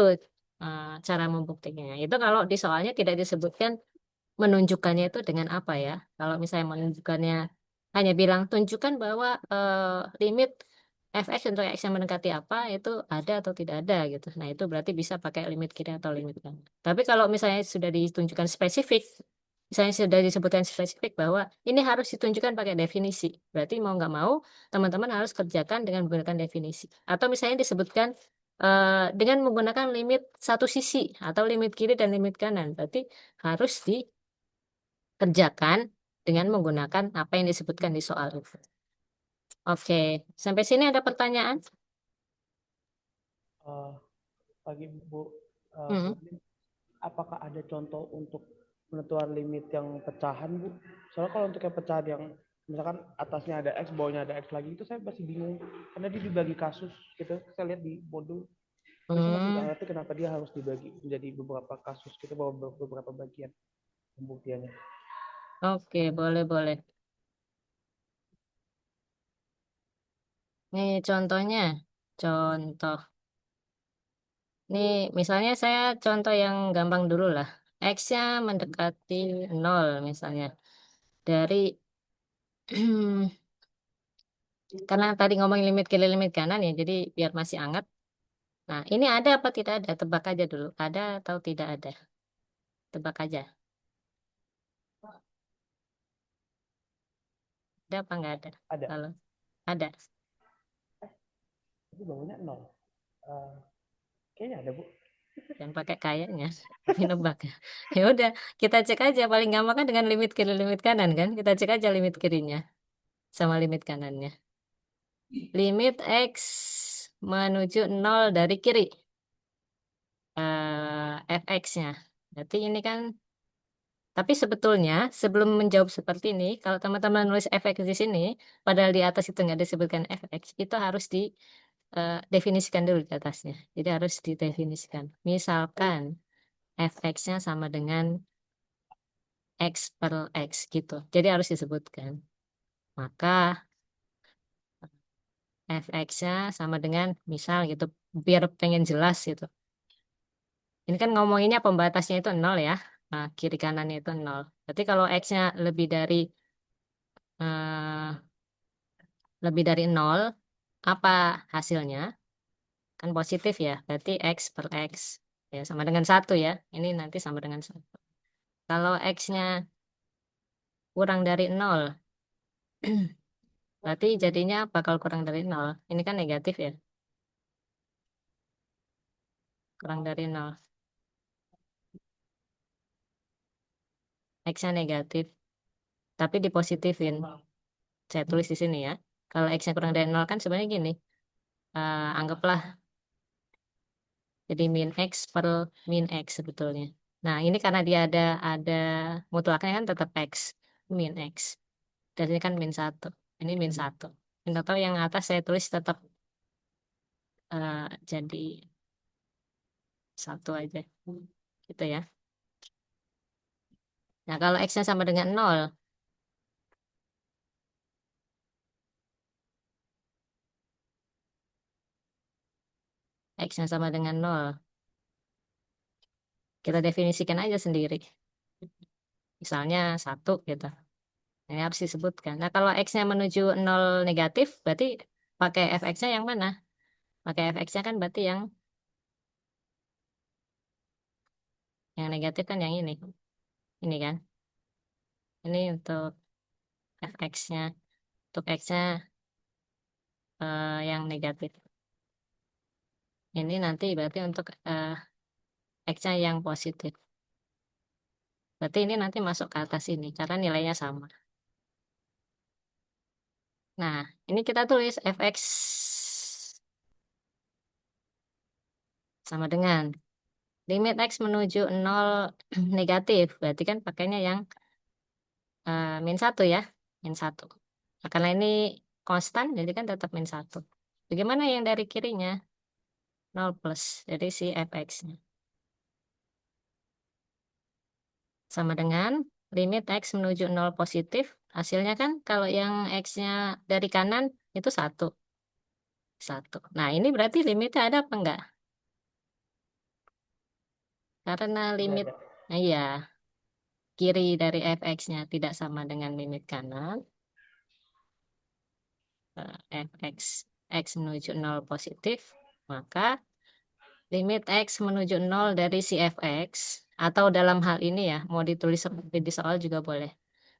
cara membuktikannya. Itu kalau di soalnya tidak disebutkan menunjukkannya itu dengan apa ya. Kalau misalnya menunjukkannya hanya bilang tunjukkan bahwa limit fx untuk x yang mendekati apa itu ada atau tidak ada gitu. Nah, itu berarti bisa pakai limit kiri atau limit kanan. Tapi kalau misalnya sudah ditunjukkan spesifik, misalnya sudah disebutkan spesifik bahwa ini harus ditunjukkan pakai definisi. Berarti mau nggak mau, teman-teman harus kerjakan dengan menggunakan definisi. Atau misalnya disebutkan dengan menggunakan limit satu sisi atau limit kiri dan limit kanan. Berarti harus dikerjakan dengan menggunakan apa yang disebutkan di soal itu. Oke, sampai sini ada pertanyaan? Eh, Pagi Bu, Hmm. Bu, apakah ada contoh untuk penentuan limit yang pecahan Bu? Soalnya kalau untuk yang pecahan yang misalkan atasnya ada X, bawahnya ada X lagi, itu saya masih bingung. Karena dia dibagi kasus gitu, saya lihat di modul. Tapi saya masih nggak Hmm. ngerti kenapa dia harus dibagi menjadi beberapa kasus gitu, beberapa bagian pembuktiannya. Oke, boleh, boleh. Nih contohnya. Contoh. Nih, misalnya saya contoh yang gampang dulu lah. X-nya mendekati 0 misalnya. Dari, karena tadi ngomong limit kiri limit kanan ya, jadi biar masih hangat. Nah, ini ada apa tidak ada? Tebak aja dulu. Ada atau tidak ada? Tebak aja. Ada apa nggak ada? Ada, Kalau ada. tapi bawahnya nol. Eh, Kayaknya ada Bu. Jangan pakai kayaknya, tapi nebak ya. Ya udah, kita cek aja paling gampang kan dengan limit kiri limit kanan kan. Kita cek aja limit kirinya sama limit kanannya. Limit X menuju nol dari kiri. Fx-nya. Berarti ini kan, tapi sebetulnya sebelum menjawab seperti ini, kalau teman-teman nulis fx di sini, padahal di atas itu nggak disebutkan fx, itu harus didefinisikan dulu di atasnya. Jadi harus didefinisikan. Misalkan fx-nya sama dengan x per x gitu. Jadi harus disebutkan. Maka fx-nya sama dengan misal gitu, biar pengen jelas gitu. Ini kan ngomonginnya pembatasnya itu nol ya. Nah, kiri kanannya itu nol. Berarti kalau x-nya eh, lebih dari nol, apa hasilnya? Kan positif ya. Berarti x per x ya sama dengan satu ya. Ini nanti sama dengan satu. Kalau x-nya kurang dari nol, berarti jadinya bakal kurang dari nol. Ini kan negatif ya. Kurang dari nol. X-nya negatif. Tapi dipositifin. Saya tulis di sini ya. Kalau x-nya kurang dari nol kan sebenarnya gini. Anggaplah jadi min x per min x sebetulnya. Nah, ini karena dia ada mutlaknya kan tetap x, min x. Dan ini kan min satu. Ini min satu. Min atau yang atas saya tulis tetap jadi satu aja. Gitu ya. Nah, kalau x-nya sama dengan nol, x-nya sama dengan nol, kita definisikan aja sendiri. Misalnya satu gitu. Ini harus disebutkan. Nah, kalau x-nya menuju nol negatif, berarti pakai fx-nya yang mana? Pakai fx-nya kan berarti yang negatif kan yang ini. Ini kan. Ini untuk fx-nya. Untuk x-nya yang negatif. Ini nanti berarti untuk x-nya yang positif. Berarti ini nanti masuk ke atas ini. Karena nilainya sama. Nah, ini kita tulis fx sama dengan limit x menuju nol negatif. Berarti kan pakainya yang min satu ya. Min satu. Nah, karena ini konstan, jadi kan tetap min satu. Bagaimana yang dari kirinya? Nol plus. Jadi si fx-nya. Sama dengan limit x menuju nol positif. Hasilnya kan kalau yang x-nya dari kanan itu satu. Satu. Nah, ini berarti limitnya ada apa enggak? Karena Tidak limit, ada. nah iya, kiri dari fx-nya tidak sama dengan limit kanan. Fx, x menuju nol positif. Maka limit x menuju nol dari si fx, atau dalam hal ini ya, mau ditulis seperti di soal juga boleh.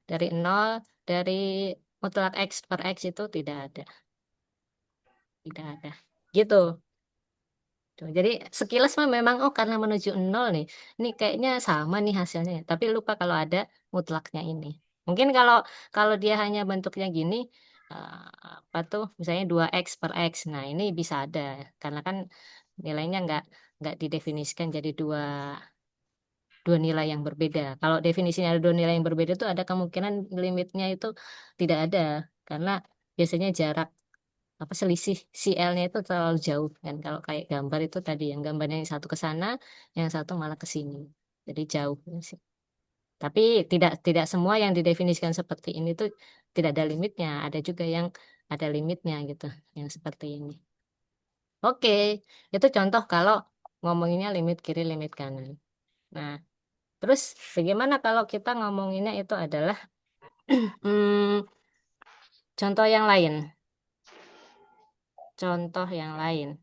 Dari nol, dari mutlak x per x itu tidak ada. Tidak ada. Gitu. Tuh, jadi sekilas mah memang oh karena menuju nol nih. Ini kayaknya sama nih hasilnya. Tapi lupa kalau ada mutlaknya ini. Mungkin kalau kalau dia hanya bentuknya gini eh, apa tuh misalnya 2x per x. Nah, ini bisa ada karena kan nilainya nggak didefinisikan jadi dua nilai yang berbeda. Kalau definisinya ada dua nilai yang berbeda itu ada kemungkinan limitnya itu tidak ada karena biasanya jarak apa selisih CL-nya itu terlalu jauh kan kalau kayak gambar itu tadi yang gambarnya yang satu ke sana yang satu malah ke sini jadi jauh sih. Tapi tidak tidak semua yang didefinisikan seperti ini tuh tidak ada limitnya, ada juga yang ada limitnya gitu yang seperti ini. Oke, itu contoh kalau ngomonginnya limit kiri limit kanan. Nah, terus bagaimana kalau kita ngomonginnya itu adalah hmm, contoh yang lain, contoh yang lain.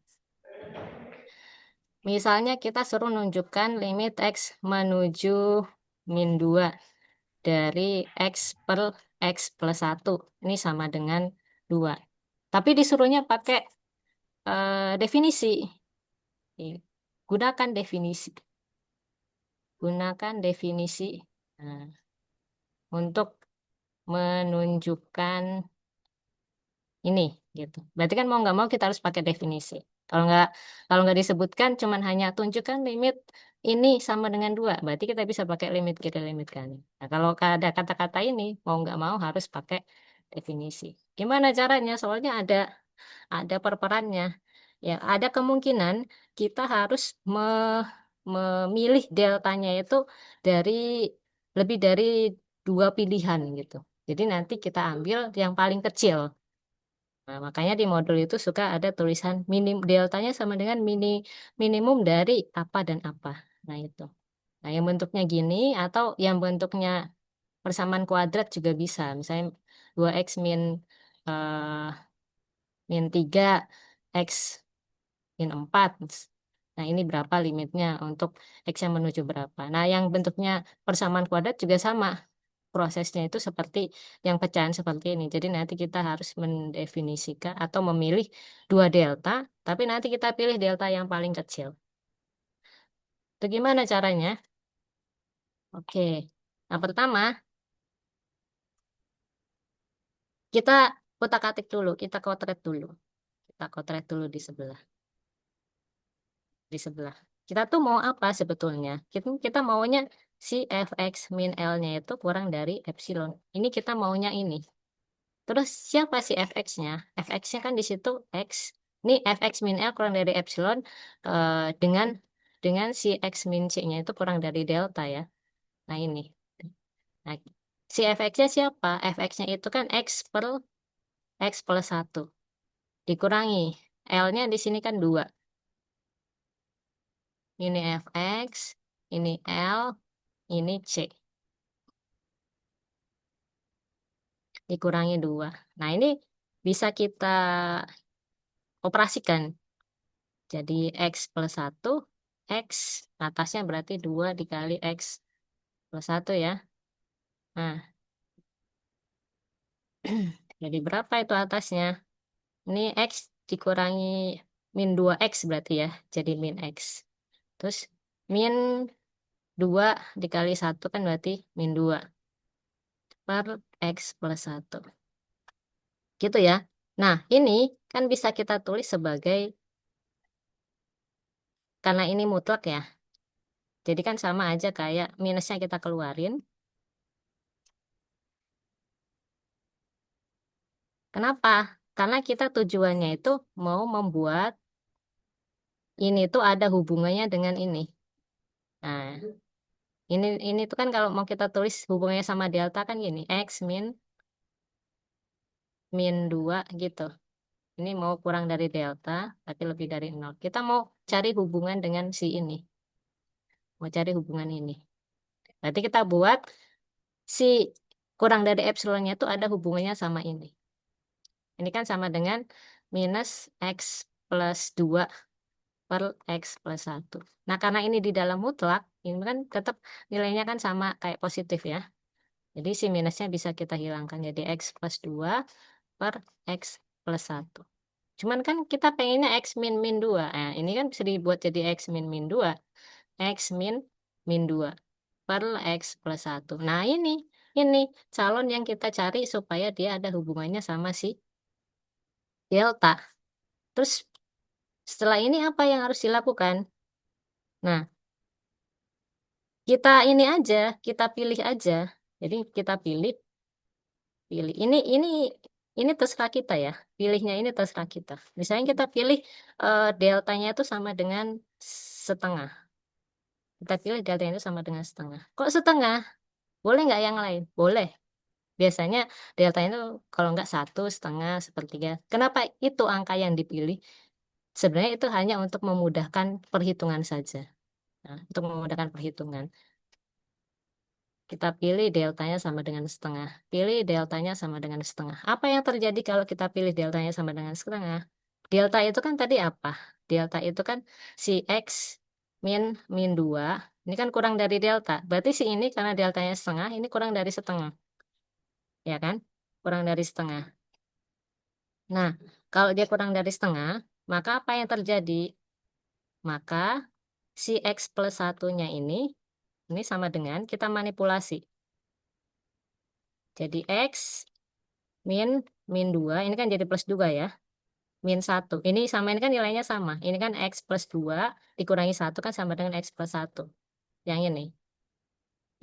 Misalnya kita suruh nunjukkan limit X menuju min 2 dari X per X plus 1. Ini sama dengan 2. Tapi disuruhnya pakai definisi. gunakan definisi. Gunakan definisi nah, untuk menunjukkan ini gitu. Berarti kan mau nggak mau kita harus pakai definisi. Kalau nggak disebutkan cuman hanya tunjukkan limit ini sama dengan dua, berarti kita bisa pakai limit kiri limit kanan. Nah, kalau ada kata-kata ini mau nggak mau harus pakai definisi. Gimana caranya? Soalnya ada perperannya. Ya, ada kemungkinan kita harus memilih deltanya itu dari lebih dari dua pilihan gitu. Jadi nanti kita ambil yang paling kecil. Nah, makanya di modul itu suka ada tulisan deltanya sama dengan minimum dari apa dan apa. Nah, itu. Nah, yang bentuknya gini atau yang bentuknya persamaan kuadrat juga bisa. Misalnya 2x min 3 x min 4. Nah, ini berapa limitnya untuk x yang menuju berapa. Nah, yang bentuknya persamaan kuadrat juga sama. Prosesnya itu seperti yang pecahan seperti ini. Jadi nanti kita harus mendefinisikan atau memilih dua delta, tapi nanti kita pilih delta yang paling kecil. Itu gimana caranya? Oke. Nah, pertama, kita kutak-atik dulu, kita kotret dulu. Kita kotret dulu di sebelah. Kita tuh mau apa sebetulnya? Kita maunya si fx min L-nya itu kurang dari epsilon. Ini kita maunya ini. Terus siapa si fx-nya? Fx-nya kan di situ x. Ini fx min L kurang dari epsilon dengan si x min C-nya itu kurang dari delta ya. Nah ini. Nah, si fx-nya siapa? Fx-nya itu kan x plus 1. Dikurangi. L-nya di sini kan 2. Ini fx, ini L, ini C. Dikurangi 2. Nah ini bisa kita operasikan. Jadi X plus 1, X atasnya berarti 2 dikali X plus 1 ya. Nah, jadi berapa itu atasnya? Ini X dikurangi min 2X berarti ya. Jadi min X. Terus min 2 dikali 1 kan berarti min 2 per X plus 1. Gitu ya. Nah, ini kan bisa kita tulis sebagai, karena ini mutlak ya. Jadi kan sama aja kayak minusnya kita keluarin. Kenapa? Karena kita tujuannya itu mau membuat ini tuh ada hubungannya dengan ini. Nah, ini tuh kan kalau mau kita tulis hubungannya sama delta kan gini, x min 2 gitu. Ini mau kurang dari delta, tapi lebih dari nol. Kita mau cari hubungan dengan si ini. Mau cari hubungan ini. Berarti kita buat si kurang dari epsilonnya itu ada hubungannya sama ini. Ini kan sama dengan minus x plus 2 per X plus 1. Nah, karena ini di dalam mutlak, ini kan tetap nilainya kan sama kayak positif ya. Jadi si minusnya bisa kita hilangkan. Jadi X plus 2 per X plus 1. Cuman kan kita pengennya X min min 2. Nah, ini kan bisa dibuat jadi X min min 2. X min min 2 per X plus 1. Nah, ini calon yang kita cari supaya dia ada hubungannya sama si delta. Terus setelah ini apa yang harus dilakukan? Nah, kita ini aja, kita pilih aja. Jadi kita pilih. Ini terserah kita ya. Pilihnya ini terserah kita. Misalnya kita pilih deltanya itu sama dengan setengah. Kita pilih deltanya itu sama dengan setengah. Kok setengah? Boleh nggak yang lain? Boleh. Biasanya deltanya itu kalau nggak satu, setengah, sepertiga. Kenapa itu angka yang dipilih? Sebenarnya itu hanya untuk memudahkan perhitungan saja. Nah, untuk memudahkan perhitungan. Kita pilih deltanya sama dengan setengah. Pilih deltanya sama dengan setengah. Apa yang terjadi kalau kita pilih deltanya sama dengan setengah? Delta itu kan tadi apa? Delta itu kan si X min min 2. Ini kan kurang dari delta. Berarti si ini karena deltanya setengah, ini kurang dari setengah. Ya kan? Kurang dari setengah. Nah, kalau dia kurang dari setengah, maka apa yang terjadi? Maka si X plus 1-nya ini sama dengan kita manipulasi. Jadi X min 2, ini kan jadi plus 2 ya. Min 1. Ini sama, ini kan nilainya sama. Ini kan X plus 2 dikurangi 1 kan sama dengan X plus 1. Yang ini.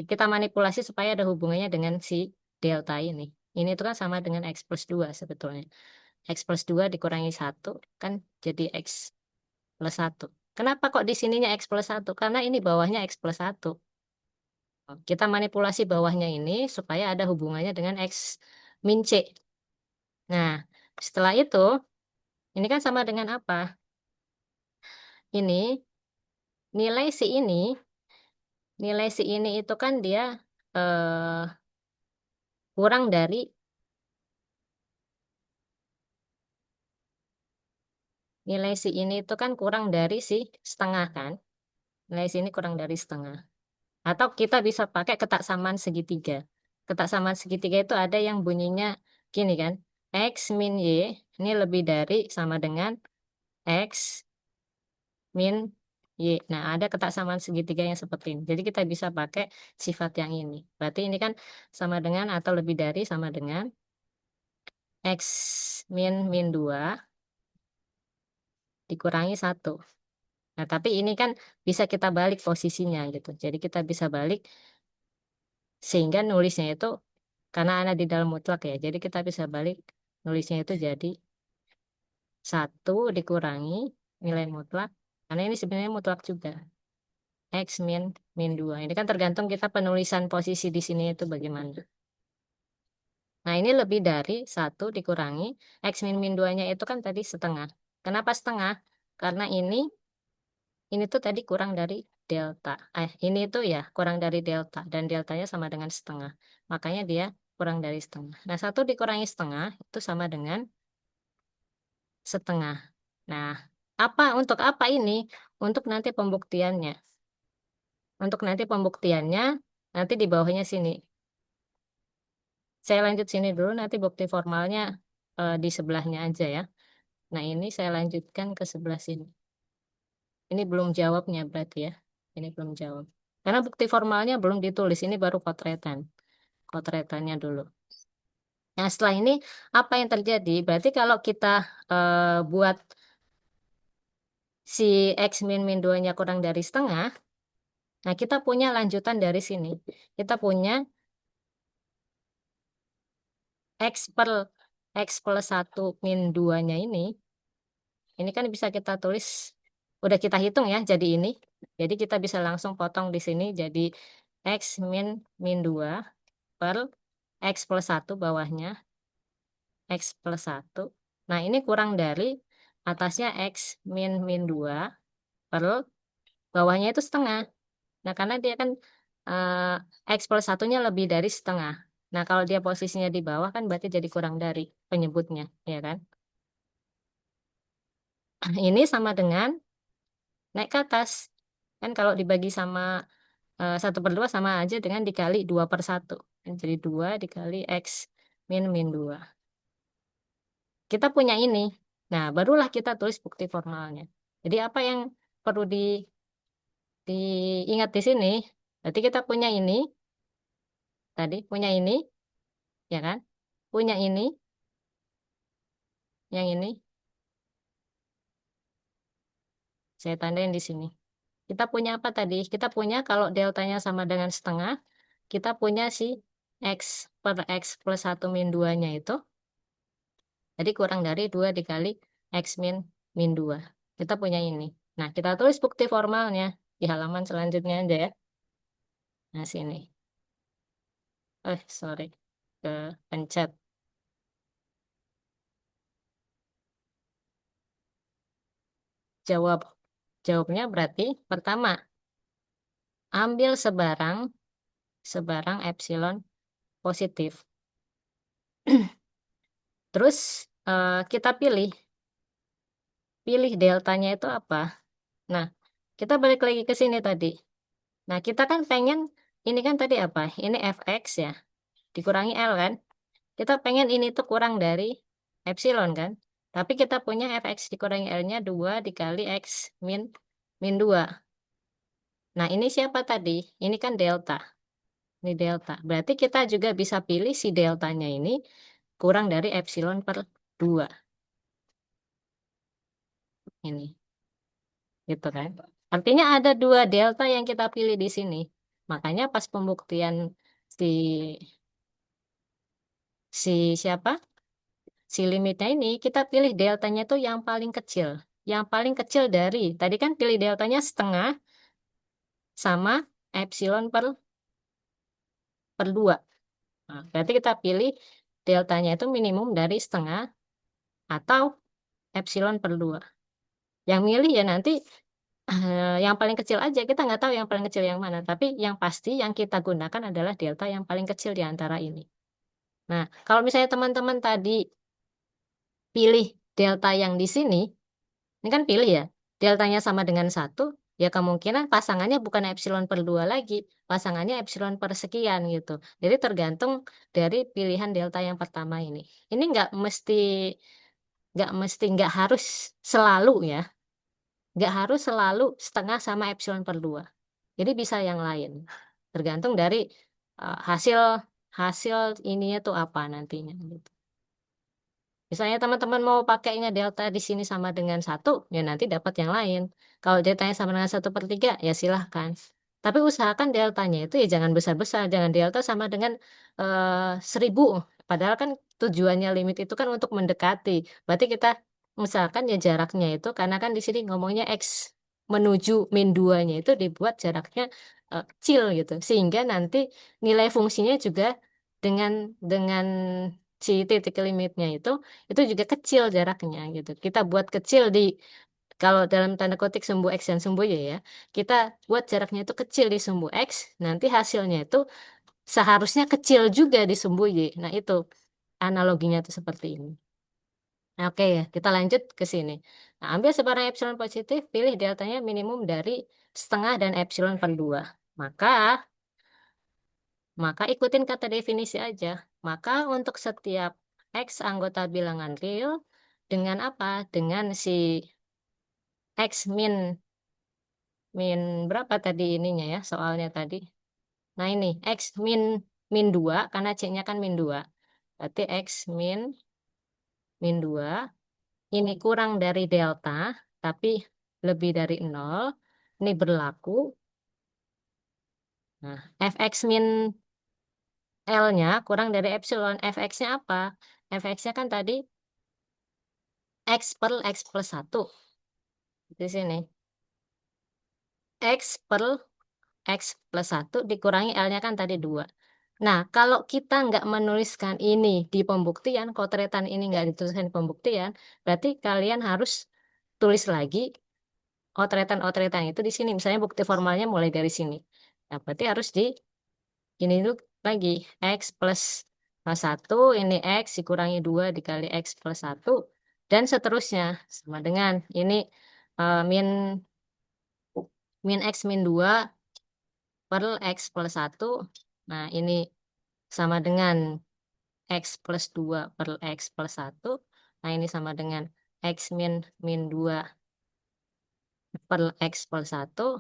Kita manipulasi supaya ada hubungannya dengan si delta ini. Ini itu kan sama dengan X plus 2 sebetulnya. X plus 2 dikurangi 1 kan jadi X plus 1. Kenapa kok di sininya X plus 1? Karena ini bawahnya X plus 1. Kita manipulasi bawahnya ini supaya ada hubungannya dengan X min C. Nah, setelah itu, ini kan sama dengan apa? Ini, nilai si ini, nilai si ini itu kan dia eh, kurang dari, nilai si ini itu kan kurang dari si setengah kan? Nilai si ini kurang dari setengah. Atau kita bisa pakai ketaksamaan segitiga. Ketaksamaan segitiga itu ada yang bunyinya gini kan. X min Y ini lebih dari sama dengan X min Y. Nah, ada ketaksamaan segitiga yang seperti ini. Jadi kita bisa pakai sifat yang ini. Berarti ini kan sama dengan atau lebih dari sama dengan X min 2 dikurangi 1. Nah, tapi ini kan bisa kita balik posisinya gitu. Jadi kita bisa balik sehingga nulisnya itu karena ada di dalam mutlak ya. Jadi kita bisa balik nulisnya itu jadi 1 dikurangi nilai mutlak. Karena ini sebenarnya mutlak juga. X min 2. Ini kan tergantung kita penulisan posisi di sini itu bagaimana. Nah, ini lebih dari 1 dikurangi X min 2-nya itu kan tadi setengah. Kenapa setengah? Karena ini tuh tadi kurang dari delta. Ini tuh ya kurang dari delta. Dan deltanya sama dengan setengah. Makanya dia kurang dari setengah. Nah, 1 dikurangi setengah itu sama dengan setengah. Nah, untuk apa ini? Untuk nanti pembuktiannya. Untuk nanti pembuktiannya, nanti di bawahnya sini. Saya lanjut sini dulu, nanti bukti formalnya di sebelahnya aja ya. Nah, ini saya lanjutkan ke sebelah sini. Ini belum jawabnya berarti ya. Ini belum jawab. Karena bukti formalnya belum ditulis, ini baru potretan. Potretannya dulu. Nah, setelah ini apa yang terjadi? Berarti kalau kita buat si X min 2-nya kurang dari setengah, nah kita punya lanjutan dari sini. Kita punya X plus 1 min 2-nya ini kan bisa kita tulis, udah kita hitung ya jadi ini. Jadi kita bisa langsung potong di sini jadi X min 2 per X plus 1 bawahnya, X plus 1. Nah, ini kurang dari atasnya X min 2 per bawahnya itu setengah. Nah, karena dia kan X plus 1-nya lebih dari setengah. Nah, kalau dia posisinya di bawah kan berarti jadi kurang dari penyebutnya, ya kan? Ini sama dengan naik ke atas. Kan kalau dibagi sama 1/2 sama aja dengan dikali 2/1. Jadi 2 dikali X min 2. Kita punya ini. Nah, barulah kita tulis bukti formalnya. Jadi apa yang perlu diingat di sini? Berarti kita punya ini, tadi punya ini, ya kan? Punya ini, yang ini, saya tandain di sini. Kita punya apa tadi? Kita punya kalau deltanya sama dengan setengah, kita punya si X per X plus 1 min 2-nya itu. Jadi kurang dari 2 dikali X min 2. Kita punya ini. Nah, kita tulis bukti formalnya di halaman selanjutnya aja ya. Nah, sini. Sorry. Ke pencet. Jawab. Jawabnya berarti pertama, ambil sebarang epsilon positif. Terus kita pilih deltanya itu apa? Nah, kita balik lagi ke sini tadi. Nah, kita kan pengen, ini kan tadi apa? Ini fx ya, dikurangi L kan? Kita pengen ini tuh kurang dari epsilon kan? Tapi kita punya fx dikurangi L-nya 2 dikali x min 2. Nah, ini siapa tadi? Ini kan delta. Ini delta. Berarti kita juga bisa pilih si deltanya ini kurang dari epsilon per 2. Ini. Gitu kan. Artinya ada dua delta yang kita pilih di sini. Makanya pas pembuktian si siapa? Si limitnya ini kita pilih deltanya itu yang paling kecil. Yang paling kecil dari, tadi kan pilih deltanya setengah sama epsilon per 2. Nah, berarti kita pilih deltanya itu minimum dari setengah atau epsilon per 2. Yang milih ya nanti yang paling kecil aja. Kita nggak tahu yang paling kecil yang mana. Tapi yang pasti yang kita gunakan adalah delta yang paling kecil di antara ini. Nah, kalau misalnya teman-teman tadi pilih delta yang di sini, ini kan pilih ya, deltanya sama dengan satu, ya kemungkinan pasangannya bukan epsilon per 2 lagi, pasangannya epsilon per sekian gitu. Jadi tergantung dari pilihan delta yang pertama ini. Ini nggak harus selalu ya, nggak harus selalu setengah sama epsilon per 2. Jadi bisa yang lain. Tergantung dari hasil hasil ininya tuh apa nantinya gitu. Misalnya teman-teman mau pakainya delta di sini sama dengan satu, ya nanti dapat yang lain. Kalau deltanya sama dengan 1/3, ya silahkan. Tapi usahakan deltanya itu ya jangan besar-besar, jangan delta sama dengan 1000. Padahal kan tujuannya limit itu kan untuk mendekati. Berarti kita misalkan ya jaraknya itu, karena kan di sini ngomongnya X menuju min 2-nya itu dibuat jaraknya kecil gitu. Sehingga nanti nilai fungsinya juga dengan si titik limitnya itu juga kecil jaraknya gitu. Kita buat kecil kalau dalam tanda kutip sumbu X dan sumbu Y ya, kita buat jaraknya itu kecil di sumbu X, nanti hasilnya itu seharusnya kecil juga di sumbu Y. Nah itu analoginya tuh seperti ini. Nah, oke ya, kita lanjut ke sini. Nah, ambil sebarang epsilon positif, pilih deltanya minimum dari setengah dan epsilon per 2. Maka, maka ikutin kata definisi aja. Maka untuk setiap X anggota bilangan real, dengan apa? Dengan si X min berapa tadi ininya ya soalnya tadi. Nah ini X min 2 karena C-nya kan min 2. Berarti X min 2 ini kurang dari delta tapi lebih dari 0. Ini berlaku. Nah, fx min L-nya kurang dari epsilon. Fx-nya apa? Fx-nya kan tadi X per X plus 1. Di sini. X per X plus 1 dikurangi L-nya kan tadi 2. Nah, kalau kita nggak menuliskan ini di pembuktian, kotretan ini nggak dituliskan di pembuktian, berarti kalian harus tulis lagi otretan-otretan itu di sini. Misalnya bukti formalnya mulai dari sini. Nah, berarti harus di ini dulu lagi. X plus 1, ini X dikurangi 2 dikali X plus 1, dan seterusnya. Sama dengan ini min min X min 2 per X plus 1. Nah, ini sama dengan X plus 2 per X plus 1. Nah, ini sama dengan X min 2 per X plus 1.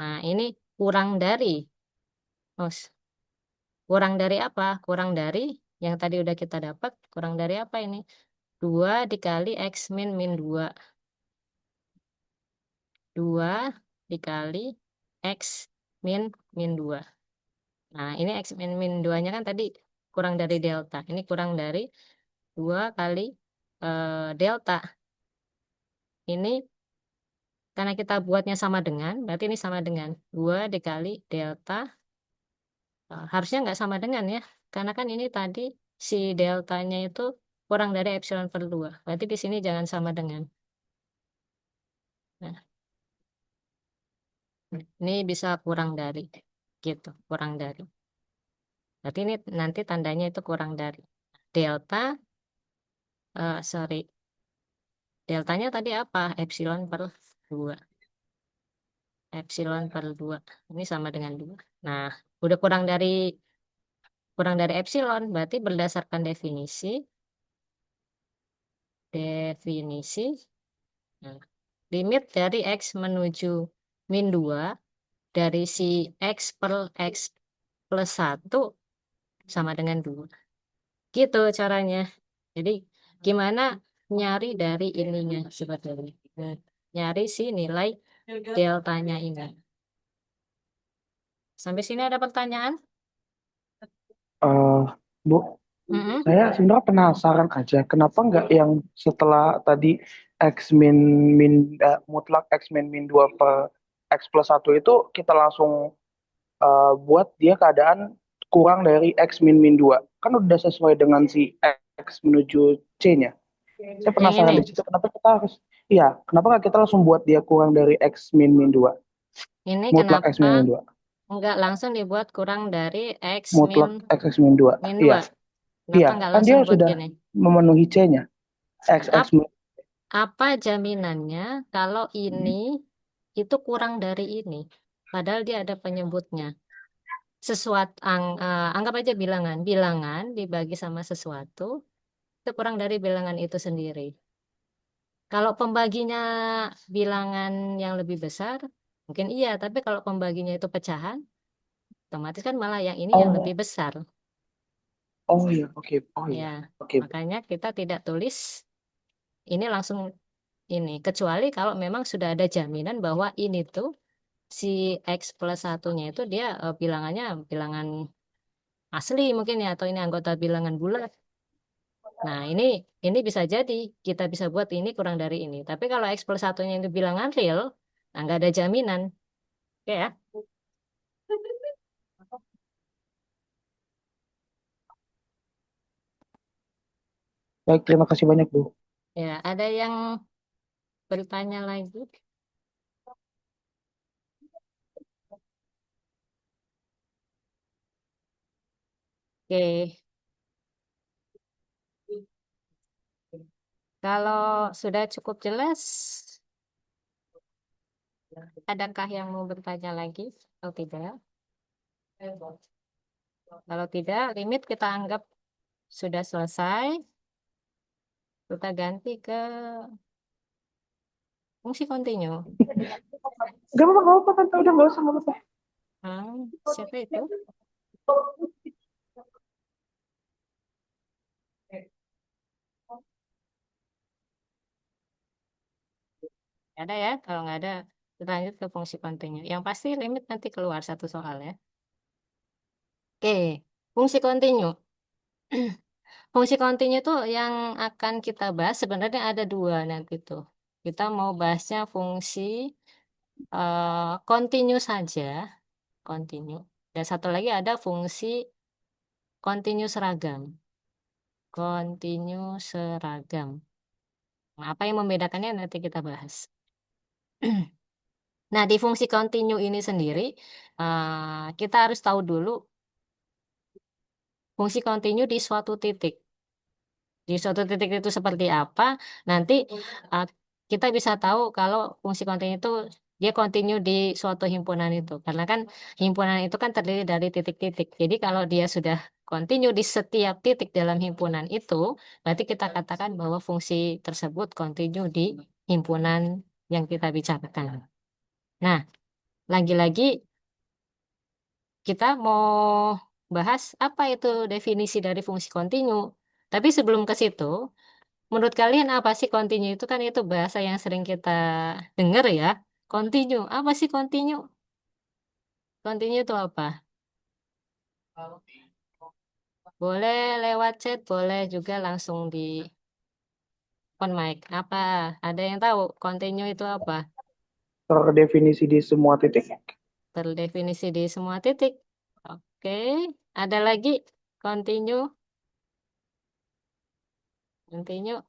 Nah, ini kurang dari, oh, kurang dari apa? Kurang dari yang tadi udah kita dapat, kurang dari apa ini? 2 dikali X min 2. 2 dikali X min 2. Nah, ini X min 2-nya kan tadi kurang dari delta. Ini kurang dari 2 kali delta. Ini karena kita buatnya sama dengan, berarti ini sama dengan 2 dikali delta. Harusnya nggak sama dengan ya, karena kan ini tadi si deltanya itu kurang dari epsilon per 2. Berarti di sini jangan sama dengan. Nah, ini bisa kurang dari, gitu, kurang dari. Berarti ini nanti tandanya itu kurang dari. Delta, sorry, deltanya tadi apa? Epsilon per 2. Epsilon per 2. Ini sama dengan 2. Nah, udah kurang dari epsilon, berarti berdasarkan definisi, nah, limit dari X menuju min 2 dari si X per X plus 1 sama dengan 2. Gitu caranya. Jadi gimana nyari dari ininya sebetulnya. Nah, nyari si nilai deltanya ini. Sampai sini ada pertanyaan? Eh, Bu, Mm-mm. saya sebenarnya penasaran aja, kenapa nggak yang setelah tadi X min min mutlak X min min 2 per X plus 1 itu kita langsung buat dia keadaan kurang dari X min min 2. Kan udah sesuai dengan si X menuju C-nya. Saya Yang penasaran ini. di situ, kenapa kita harus, iya, kenapa nggak kita langsung buat dia kurang dari X min min 2? Ini Mutlak X kenapa min min 2. nggak langsung dibuat kurang dari X min Mutlak X X min 2. min Iya, 2? Kenapa iya, nggak kan dia langsung buat sudah gini? memenuhi C-nya. X X Ap- min. Apa jaminannya kalau ini itu kurang dari ini? Padahal dia ada penyebutnya. Anggap aja bilangan. Bilangan dibagi sama sesuatu, itu kurang dari bilangan itu sendiri. Kalau pembaginya bilangan yang lebih besar, mungkin iya. Tapi kalau pembaginya itu pecahan, otomatis kan malah yang ini yang lebih Oh, besar. oh iya, oke, oh Ya, iya, oke, Bu. makanya kita tidak tulis ini langsung ini. Kecuali kalau memang sudah ada jaminan bahwa ini tuh si X plus satunya itu dia bilangannya bilangan asli mungkin ya, atau ini anggota bilangan bulat. Nah, ini bisa jadi kita bisa buat ini kurang dari ini. Tapi kalau X plus satunya itu bilangan real, nah nggak ada jaminan. Oke ya. Baik, terima kasih banyak, Bu. Ya, ada yang bertanya lagi? Oke. Kalau sudah cukup jelas, adakah yang mau bertanya lagi atau tidak? Kalau tidak, limit kita anggap sudah selesai. Kita ganti ke fungsi kontinu. Gak apa-apa, Tante. Udah nggak usah, nggak apa-apa. Siapa itu? Ada ya, kalau nggak ada, kita lanjut ke fungsi kontinu. Yang pasti limit nanti keluar satu soal ya. Oke, fungsi kontinu. Fungsi kontinu itu yang akan kita bahas sebenarnya ada dua nanti tuh. Kita mau bahasnya fungsi kontinu saja, kontinu. Dan satu lagi ada fungsi kontinu seragam. Kontinu seragam. Nah, apa yang membedakannya nanti kita bahas. Nah, di fungsi kontinu ini sendiri, kita harus tahu dulu fungsi kontinu di suatu titik. Di suatu titik itu seperti apa, nanti uh, kita bisa tahu kalau fungsi kontinu itu dia kontinu di suatu himpunan itu. Karena kan himpunan itu kan terdiri dari titik-titik. Jadi kalau dia sudah kontinu di setiap titik dalam himpunan itu, berarti kita katakan bahwa fungsi tersebut kontinu di himpunan yang kita bicarakan. Nah, lagi-lagi kita mau bahas apa itu definisi dari fungsi kontinu. Tapi sebelum ke situ, menurut kalian apa sih kontinu itu kan itu bahasa yang sering kita dengar ya. Kontinu, apa sih kontinu? Kontinu itu apa? Boleh lewat chat, boleh juga langsung di on mic. Apa? Ada yang tahu kontinu itu apa? Terdefinisi di semua titik. Terdefinisi di semua titik. Oke, ada lagi kontinu, kontinu.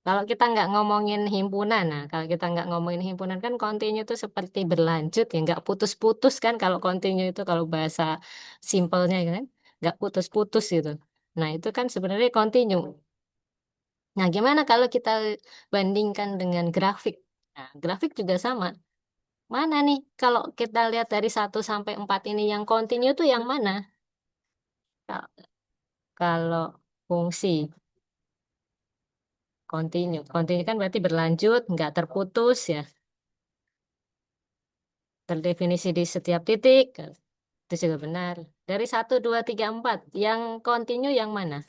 Kalau kita nggak ngomongin himpunan, nah kalau kita nggak ngomongin himpunan kan kontinu itu seperti berlanjut ya, nggak putus-putus kan kalau kontinu itu kalau bahasa simpelnya kan, nggak putus-putus gitu. Nah itu kan sebenarnya kontinu. Nah gimana kalau kita bandingkan dengan grafik? Nah grafik juga sama. Mana nih kalau kita lihat dari 1 sampai 4 ini yang kontinu itu yang mana? Ka- Kalau fungsi kontinu, kontinu kan berarti berlanjut, nggak terputus ya. terdefinisi di setiap titik. Itu juga benar. Dari 1, 2, 3, 4, yang kontinu yang mana?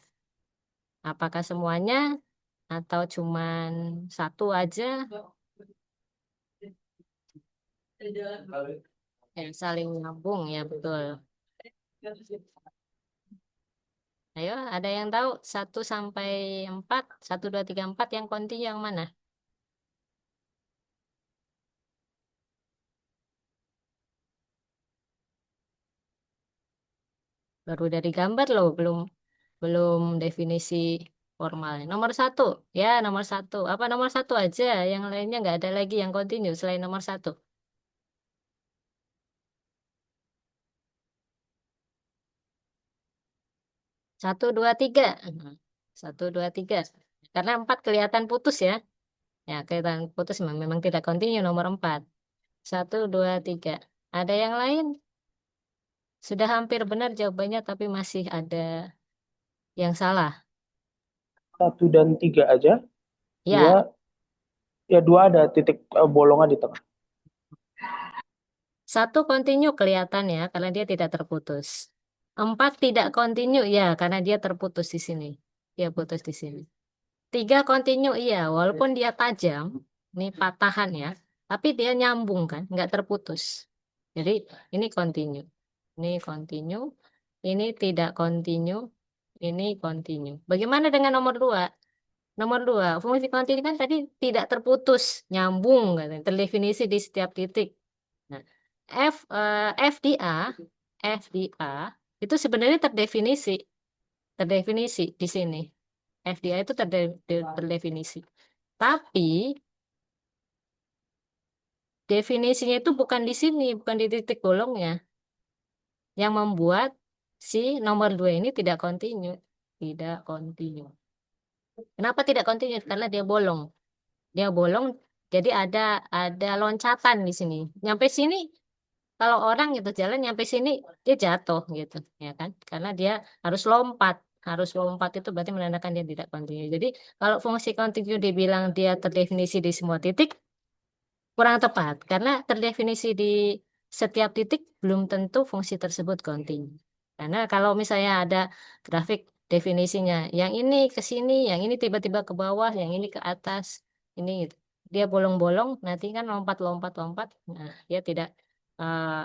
Apakah semuanya atau cuman satu aja yang saling nyambung ya betul. Ayo, ada yang tahu 1 sampai 4, 1, 2, 3, 4 yang kontinu yang mana? Baru dari gambar loh, belum belum definisi formalnya. Nomor 1, ya nomor 1. Apa nomor 1 aja? Yang lainnya nggak ada lagi yang kontinu selain nomor 1. 1, 2, 3. 1, 2, 3. Karena 4 kelihatan putus ya. Ya, kelihatan putus memang tidak kontinu nomor 4. 1, 2, 3. Ada yang lain? Sudah hampir benar jawabannya, tapi masih ada yang salah. 1 dan 3 aja. Ya, Dua, ya dua ada titik bolongan di tengah. 1 kontinu kelihatan ya, karena dia tidak terputus. 4 tidak kontinu ya, karena dia terputus di sini. Dia putus di sini. 3 kontinu iya, walaupun dia tajam, ini patahan ya, tapi dia nyambung kan, nggak terputus. Jadi ini kontinu. Ini kontinu, ini tidak kontinu, ini kontinu. Bagaimana dengan nomor 2? Nomor 2, fungsi kontinu kan tadi tidak terputus, nyambung, kan, terdefinisi di setiap titik. Nah, F di A, F di A itu sebenarnya terdefinisi di sini. FDA itu terdefinisi. Tapi definisinya itu bukan di sini, bukan di titik bolongnya. Yang membuat si nomor 2 ini tidak kontinu. Tidak kontinu. Kenapa tidak kontinu? Karena dia bolong. Dia bolong, jadi ada loncatan di sini. Nyampe sini, kalau orang gitu jalan nyampe sini, dia jatuh gitu, ya kan? Karena dia harus lompat. Harus lompat itu berarti menandakan dia tidak kontinu. Jadi kalau fungsi kontinu dibilang dia terdefinisi di semua titik, kurang tepat, karena terdefinisi di setiap titik belum tentu fungsi tersebut kontinu. Karena kalau misalnya ada grafik definisinya, yang ini ke sini, yang ini tiba-tiba ke bawah, yang ini ke atas, ini gitu. Dia bolong-bolong, nanti kan lompat-lompat-lompat, nah dia eh,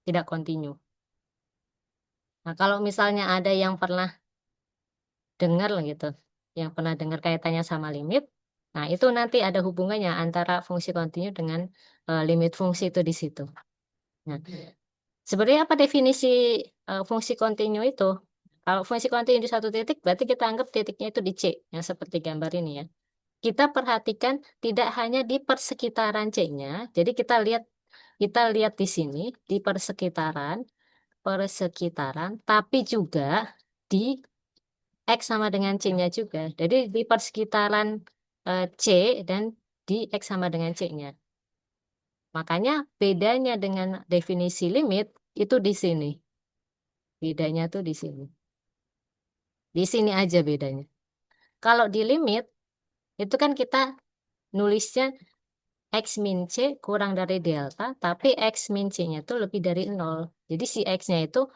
tidak kontinu. Nah kalau misalnya ada yang pernah dengar lah gitu, yang pernah dengar kaitannya sama limit, nah itu nanti ada hubungannya antara fungsi kontinu dengan limit fungsi itu di situ. Nah, sebenarnya apa definisi fungsi kontinu itu? Kalau fungsi kontinu di satu titik, berarti kita anggap titiknya itu di C, yang seperti gambar ini ya. Kita perhatikan tidak hanya di persekitaran C-nya, jadi kita lihat di sini di persekitaran, tapi juga di X sama dengan C-nya juga. Jadi di persekitaran C dan di X sama dengan C-nya. Makanya bedanya dengan definisi limit itu di sini. Bedanya tuh di sini. Di sini aja bedanya. Kalau di limit, itu kan kita nulisnya X min C kurang dari delta, tapi X min C-nya itu lebih dari nol. Jadi si X-nya itu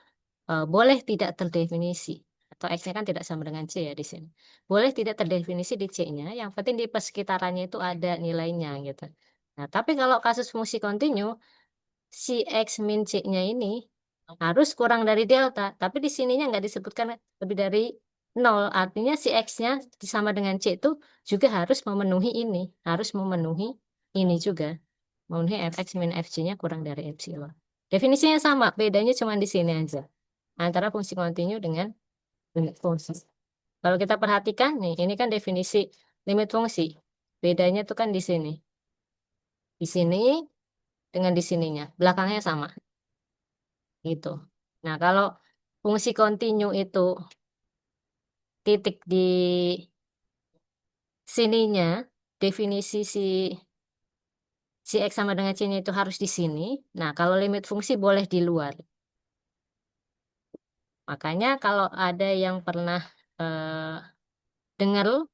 boleh tidak terdefinisi. Atau X-nya kan tidak sama dengan C ya di sini. Boleh tidak terdefinisi di C-nya, yang penting di persekitarannya itu ada nilainya gitu. Nah, tapi kalau kasus fungsi kontinu, si X min C-nya ini harus kurang dari delta, tapi di sininya nggak disebutkan lebih dari nol. Artinya si X-nya sama dengan C itu juga harus memenuhi ini, harus memenuhi ini juga, memenuhi Fx min Fc-nya kurang dari epsilon. Definisinya sama, bedanya cuma di sini aja, antara fungsi kontinu dengan limit fungsi. Kalau kita perhatikan nih, ini kan definisi limit fungsi. Bedanya tuh kan di sini. Di sini dengan di sininya. Belakangnya sama. Gitu. Nah, kalau fungsi kontinu itu titik di sininya, definisi si X sama dengan C-nya itu harus di sini. Nah, kalau limit fungsi boleh di luar. Makanya kalau ada yang pernah dengar,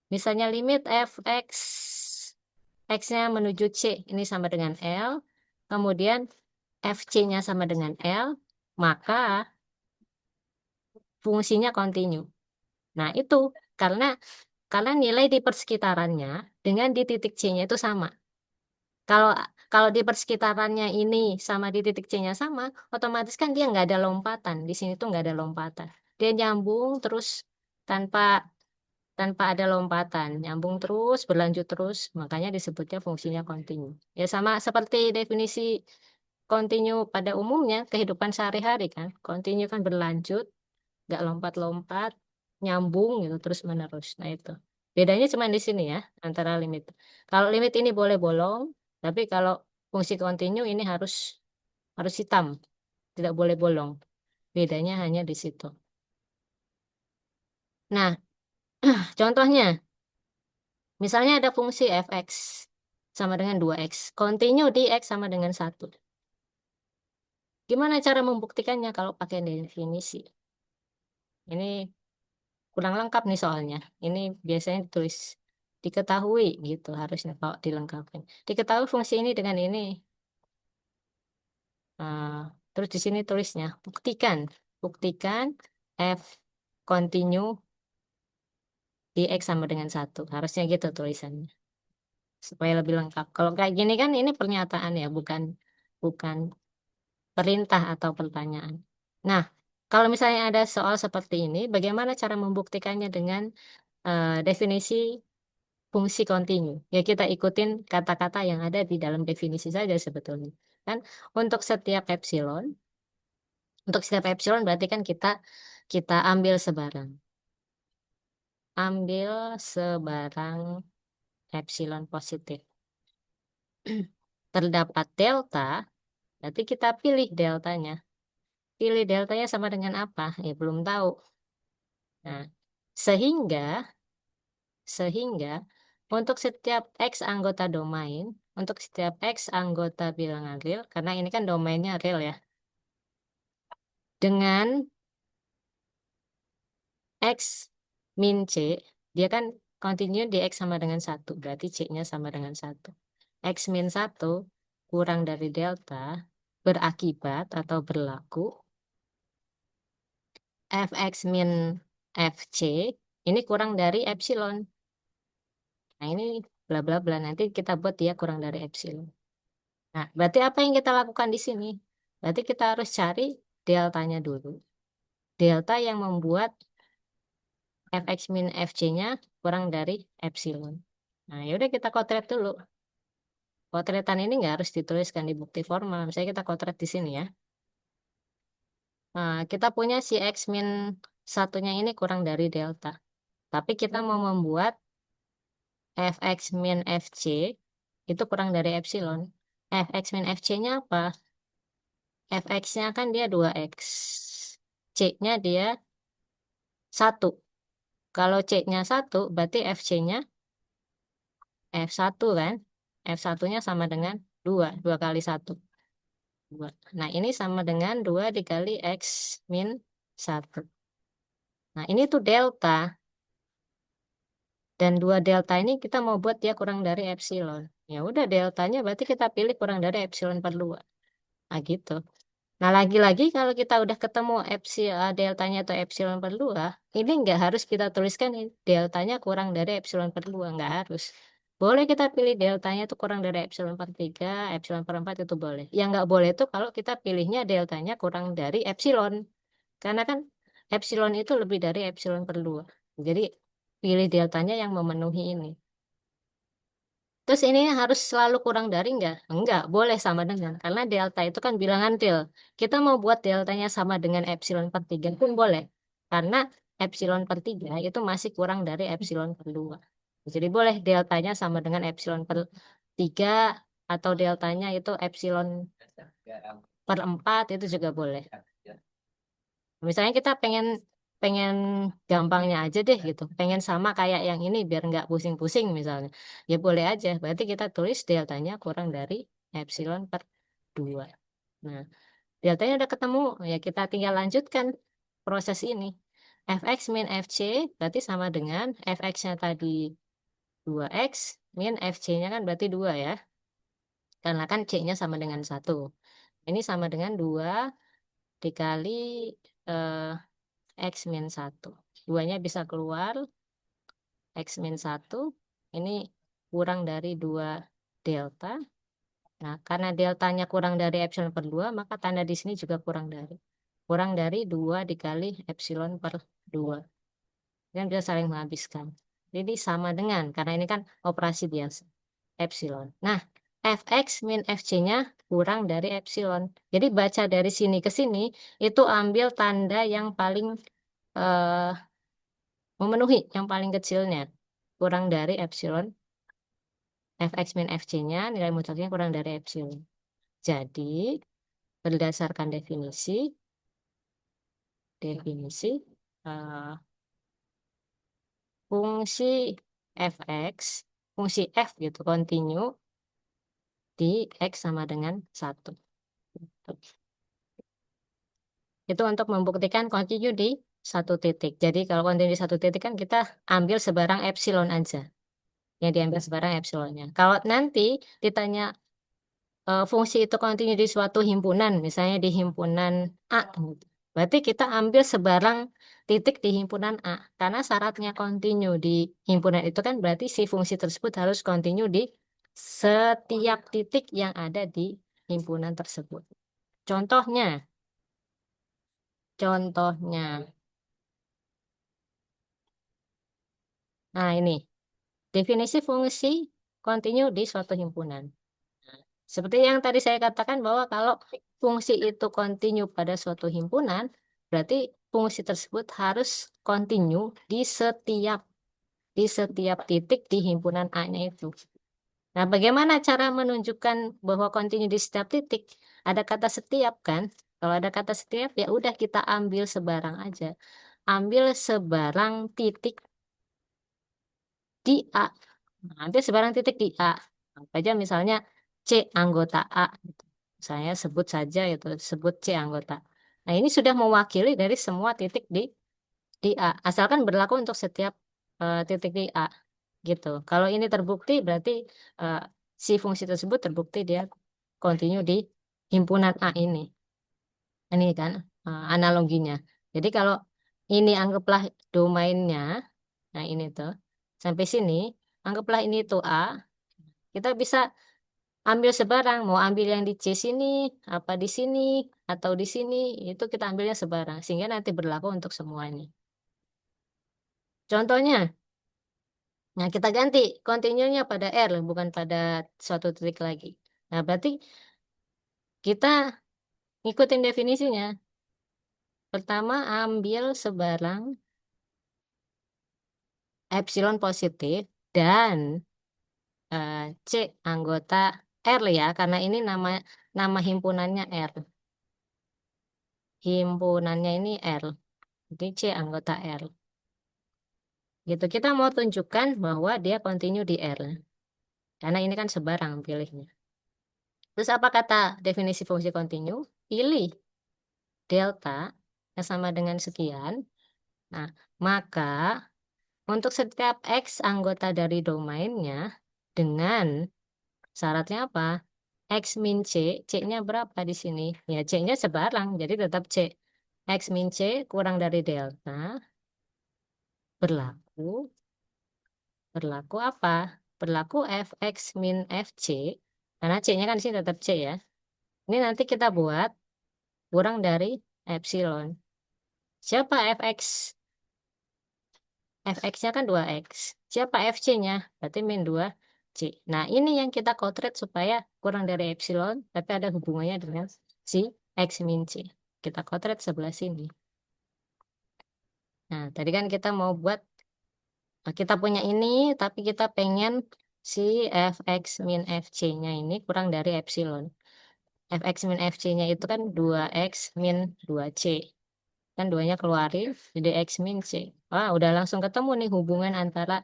misalnya limit fx X-nya menuju C ini sama dengan L, kemudian FC-nya sama dengan L, maka fungsinya kontinu. Nah, itu karena nilai di persekitarannya dengan di titik C-nya itu sama. Kalau kalau di persekitarannya ini sama di titik C-nya sama, otomatis kan dia nggak ada lompatan. Di sini tuh nggak ada lompatan. Dia nyambung terus tanpa ada lompatan, nyambung terus, berlanjut terus, makanya disebutnya fungsinya kontinu. Ya sama seperti definisi kontinu pada umumnya kehidupan sehari-hari kan. Kontinu kan berlanjut, nggak lompat-lompat, nyambung gitu terus menerus. Nah itu. Bedanya cuma di sini ya antara limit. Kalau limit ini boleh bolong, tapi kalau fungsi kontinu ini harus hitam, tidak boleh bolong. Bedanya hanya di situ. Nah, contohnya, misalnya ada fungsi fx sama dengan 2x. Kontinu di x sama dengan 1. Gimana cara membuktikannya kalau pakai definisi? Ini kurang lengkap nih soalnya. Ini biasanya ditulis diketahui gitu harusnya kalau dilengkapin. Diketahui fungsi ini dengan ini. Nah, terus di sini tulisnya buktikan. Buktikan f continue di x sama dengan 1. Harusnya gitu tulisannya. Supaya lebih lengkap. Kalau kayak gini kan ini pernyataan ya, bukan bukan perintah atau pertanyaan. Nah, kalau misalnya ada soal seperti ini, bagaimana cara membuktikannya dengan definisi fungsi kontinu? Ya kita ikutin kata-kata yang ada di dalam definisi saja sebetulnya. Kan untuk setiap epsilon berarti kan kita kita ambil sebarang. Ambil sebarang epsilon positif. Terdapat delta, berarti kita pilih deltanya. Pilih deltanya sama dengan apa? Ya belum tahu. Nah, sehingga untuk setiap X anggota domain, untuk setiap X anggota bilangan real, karena ini kan domainnya real ya, dengan X min C, dia kan kontinu di X sama dengan 1, berarti C-nya sama dengan 1. X min 1 kurang dari delta berakibat atau berlaku Fx min Fc ini kurang dari epsilon. Nah, ini bla bla bla. Nanti kita buat dia kurang dari epsilon. Nah, berarti apa yang kita lakukan di sini? Berarti kita harus cari deltanya dulu. Delta yang membuat fx min fc-nya kurang dari epsilon. Nah, yaudah kita kotret dulu. Kotretan ini nggak harus dituliskan di bukti formal. Misalnya kita kotret di sini ya. Nah, kita punya si x min satunya ini kurang dari delta. Tapi kita mau membuat fx min fc itu kurang dari epsilon. Fx min fc-nya apa? Fx-nya kan dia 2x. C-nya dia 1. Kalau C-nya 1, berarti FC-nya F1 kan? F1-nya sama dengan 2. 2 kali 1. 2. Nah, ini sama dengan 2 dikali X min 1. Nah, ini tuh delta. Dan 2 delta ini kita mau buat dia kurang dari epsilon. Ya udah deltanya berarti kita pilih kurang dari epsilon per 2. Nah, gitu. Nah, lagi-lagi kalau kita udah ketemu epsilon deltanya atau epsilon per 2, ini nggak harus kita tuliskan nih, deltanya kurang dari epsilon per 2, nggak harus. Boleh kita pilih deltanya itu kurang dari epsilon per 3, epsilon per 4 itu boleh. Yang nggak boleh itu kalau kita pilihnya deltanya kurang dari epsilon. Karena kan epsilon itu lebih dari epsilon per 2. Jadi pilih deltanya yang memenuhi ini. Terus ini harus selalu kurang dari enggak? Enggak, boleh sama dengan. Karena delta itu kan bilangan real. Kita mau buat deltanya sama dengan epsilon per 3 pun boleh. Karena epsilon per 3 itu masih kurang dari epsilon per 2. Jadi boleh deltanya sama dengan epsilon per 3 atau deltanya itu epsilon per 4 itu juga boleh. Misalnya kita pengen pengen gampangnya aja deh gitu. Pengen sama kayak yang ini biar nggak pusing-pusing misalnya. Ya boleh aja. Berarti kita tulis deltanya kurang dari epsilon per 2. Nah, deltanya udah ketemu. Ya kita tinggal lanjutkan proses ini. Fx min Fc berarti sama dengan Fx-nya tadi 2x min FC-nya kan berarti 2 ya. Karena kan C-nya sama dengan 1. Ini sama dengan 2 dikali X min 1. 2-nya bisa keluar, X min 1. Ini kurang dari 2 delta. Nah, karena deltanya kurang dari epsilon per 2, maka tanda di sini juga kurang dari. Kurang dari 2 dikali epsilon per 2. Dan bisa saling menghabiskan. Jadi sama dengan, karena ini kan operasi biasa, epsilon. Nah, Fx min Fc-nya kurang dari epsilon. Jadi baca dari sini ke sini, itu ambil tanda yang paling eh, memenuhi, yang paling kecilnya. Kurang dari epsilon. Fx min Fc-nya, nilai mutlaknya kurang dari epsilon. Jadi, berdasarkan definisi eh, fungsi fx, fungsi f gitu, continue di x sama dengan 1. Itu untuk membuktikan continue di satu titik. Jadi kalau continue di satu titik kan kita ambil sebarang epsilon aja. Yang diambil sebarang epsilonnya. Kalau nanti ditanya fungsi itu continue di suatu himpunan, misalnya di himpunan A, gitu. Berarti kita ambil sebarang titik di himpunan A. Karena syaratnya continue di himpunan itu kan berarti si fungsi tersebut harus continue di setiap titik yang ada di himpunan tersebut. Contohnya, contohnya. Nah, ini definisi fungsi continue di suatu himpunan. Seperti yang tadi saya katakan bahwa kalau fungsi itu continue pada suatu himpunan, berarti fungsi tersebut harus continue di setiap titik di himpunan A-nya itu. Nah, bagaimana cara menunjukkan bahwa continue di setiap titik? Ada kata setiap kan? Kalau ada kata setiap, ya udah kita ambil sebarang aja. Ambil sebarang titik di A. Nah, ambil sebarang titik di A. Apa aja misalnya C anggota A. Gitu. Saya sebut saja itu, sebut C anggota. Nah, ini sudah mewakili dari semua titik di A. Asalkan berlaku untuk setiap titik di A. Gitu. Kalau ini terbukti berarti eh, si fungsi tersebut terbukti dia continue di himpunan A ini. Ini kan analoginya. Jadi kalau ini anggaplah domainnya, nah ini tuh sampai sini, anggaplah ini tuh A, kita bisa ambil sebarang, mau ambil yang di C sini, apa di sini, atau di sini, itu kita ambilnya sebarang, sehingga nanti berlaku untuk semuanya. Contohnya, nah kita ganti continue-nya pada R, bukan pada suatu titik lagi. Nah, berarti kita ngikutin definisinya. Pertama, ambil sebarang epsilon positif dan C anggota R ya, karena ini nama himpunannya R. Himpunannya ini R. Jadi C anggota R. Gitu. Kita mau tunjukkan bahwa dia continue di R. Karena ini kan sebarang pilihnya. Terus apa kata definisi fungsi continue? Pilih delta yang sama dengan sekian. Nah, maka untuk setiap X anggota dari domainnya dengan syaratnya apa? X min C, C-nya berapa di sini? Ya, C-nya sebarang, jadi tetap C. X min C kurang dari delta, berlaku, berlaku apa? Berlaku Fx min Fc, karena C-nya kan di sini tetap C ya. Ini nanti kita buat kurang dari epsilon. Siapa Fx? Fx-nya kan 2x. Siapa Fc-nya? Berarti min 2c. Nah, ini yang kita kotret supaya kurang dari epsilon, tapi ada hubungannya dengan si x min c. Kita kotret sebelah sini. Nah, tadi kan kita mau buat, kita punya ini, tapi kita pengen si Fx min Fc-nya ini kurang dari epsilon. Fx min Fc-nya itu kan 2x min 2c. Kan duanya keluarin, jadi x min c. Wah, udah langsung ketemu nih hubungan antara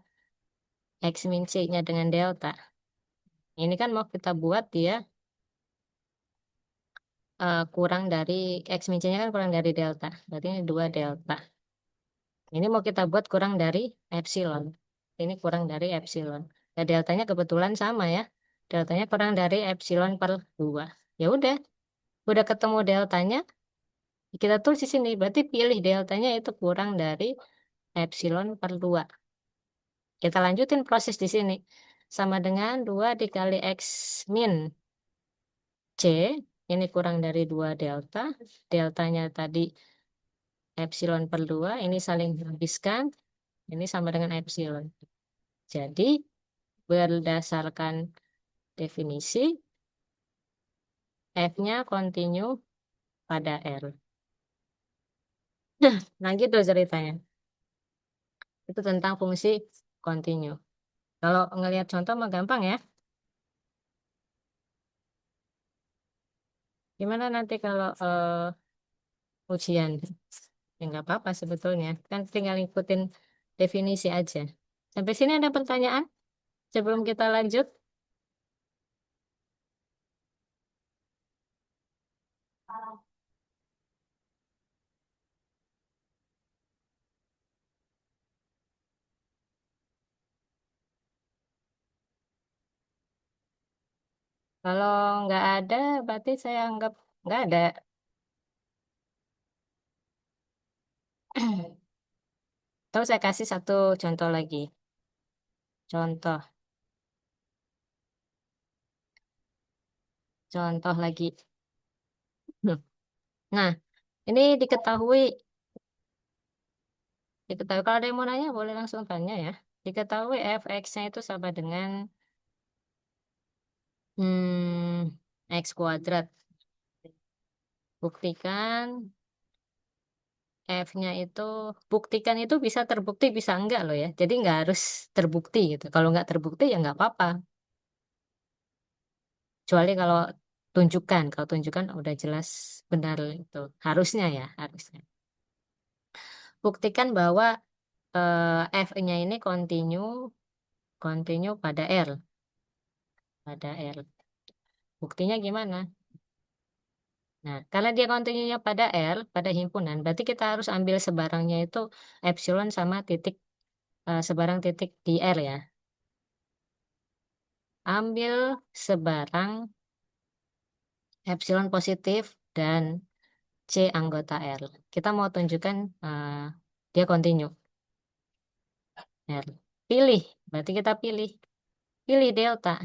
X min C-nya dengan delta. Ini kan mau kita buat dia kurang dari X min C-nya kan kurang dari delta. Berarti ini 2 delta. Ini mau kita buat kurang dari epsilon. Ini kurang dari epsilon. Ya, deltanya kebetulan sama ya. Deltanya kurang dari epsilon per 2. Ya udah ketemu deltanya, kita tulis di sini. Berarti pilih deltanya itu kurang dari epsilon per 2. Kita lanjutin proses di sini. Sama dengan 2 dikali X min C. Ini kurang dari 2 delta. Deltanya tadi epsilon per 2. Ini saling habiskan. Ini sama dengan epsilon. Jadi, berdasarkan definisi, F-nya kontinu pada R. Nah, gitu ceritanya. Itu tentang fungsi kontinu. Kalau ngelihat contoh mah gampang ya. Gimana nanti kalau ujian? Ya nggak apa-apa sebetulnya. Kan tinggal ikutin definisi aja. Sampai sini ada pertanyaan sebelum kita lanjut? Kalau nggak ada, berarti saya anggap nggak ada. Terus saya kasih satu contoh lagi. Contoh, contoh lagi. Nah, ini diketahui kalau ada yang mau nanya boleh langsung tanya ya. Diketahui fx-nya itu sama dengan x kuadrat. Buktikan F-nya itu, buktikan itu bisa terbukti, bisa enggak loh ya. Jadi nggak harus terbukti gitu. Kalau nggak terbukti ya nggak apa-apa. Kecuali kalau tunjukkan udah jelas benar itu. Harusnya ya, harusnya. Buktikan bahwa F-nya ini kontinu pada R. Pada R. Buktinya gimana? Nah, karena dia kontinunya pada R, pada himpunan, berarti kita harus ambil sebarangnya itu epsilon sama titik, sebarang titik di R ya. Ambil sebarang epsilon positif dan C anggota R. Kita mau tunjukkan dia kontinu R. Pilih, berarti kita pilih delta.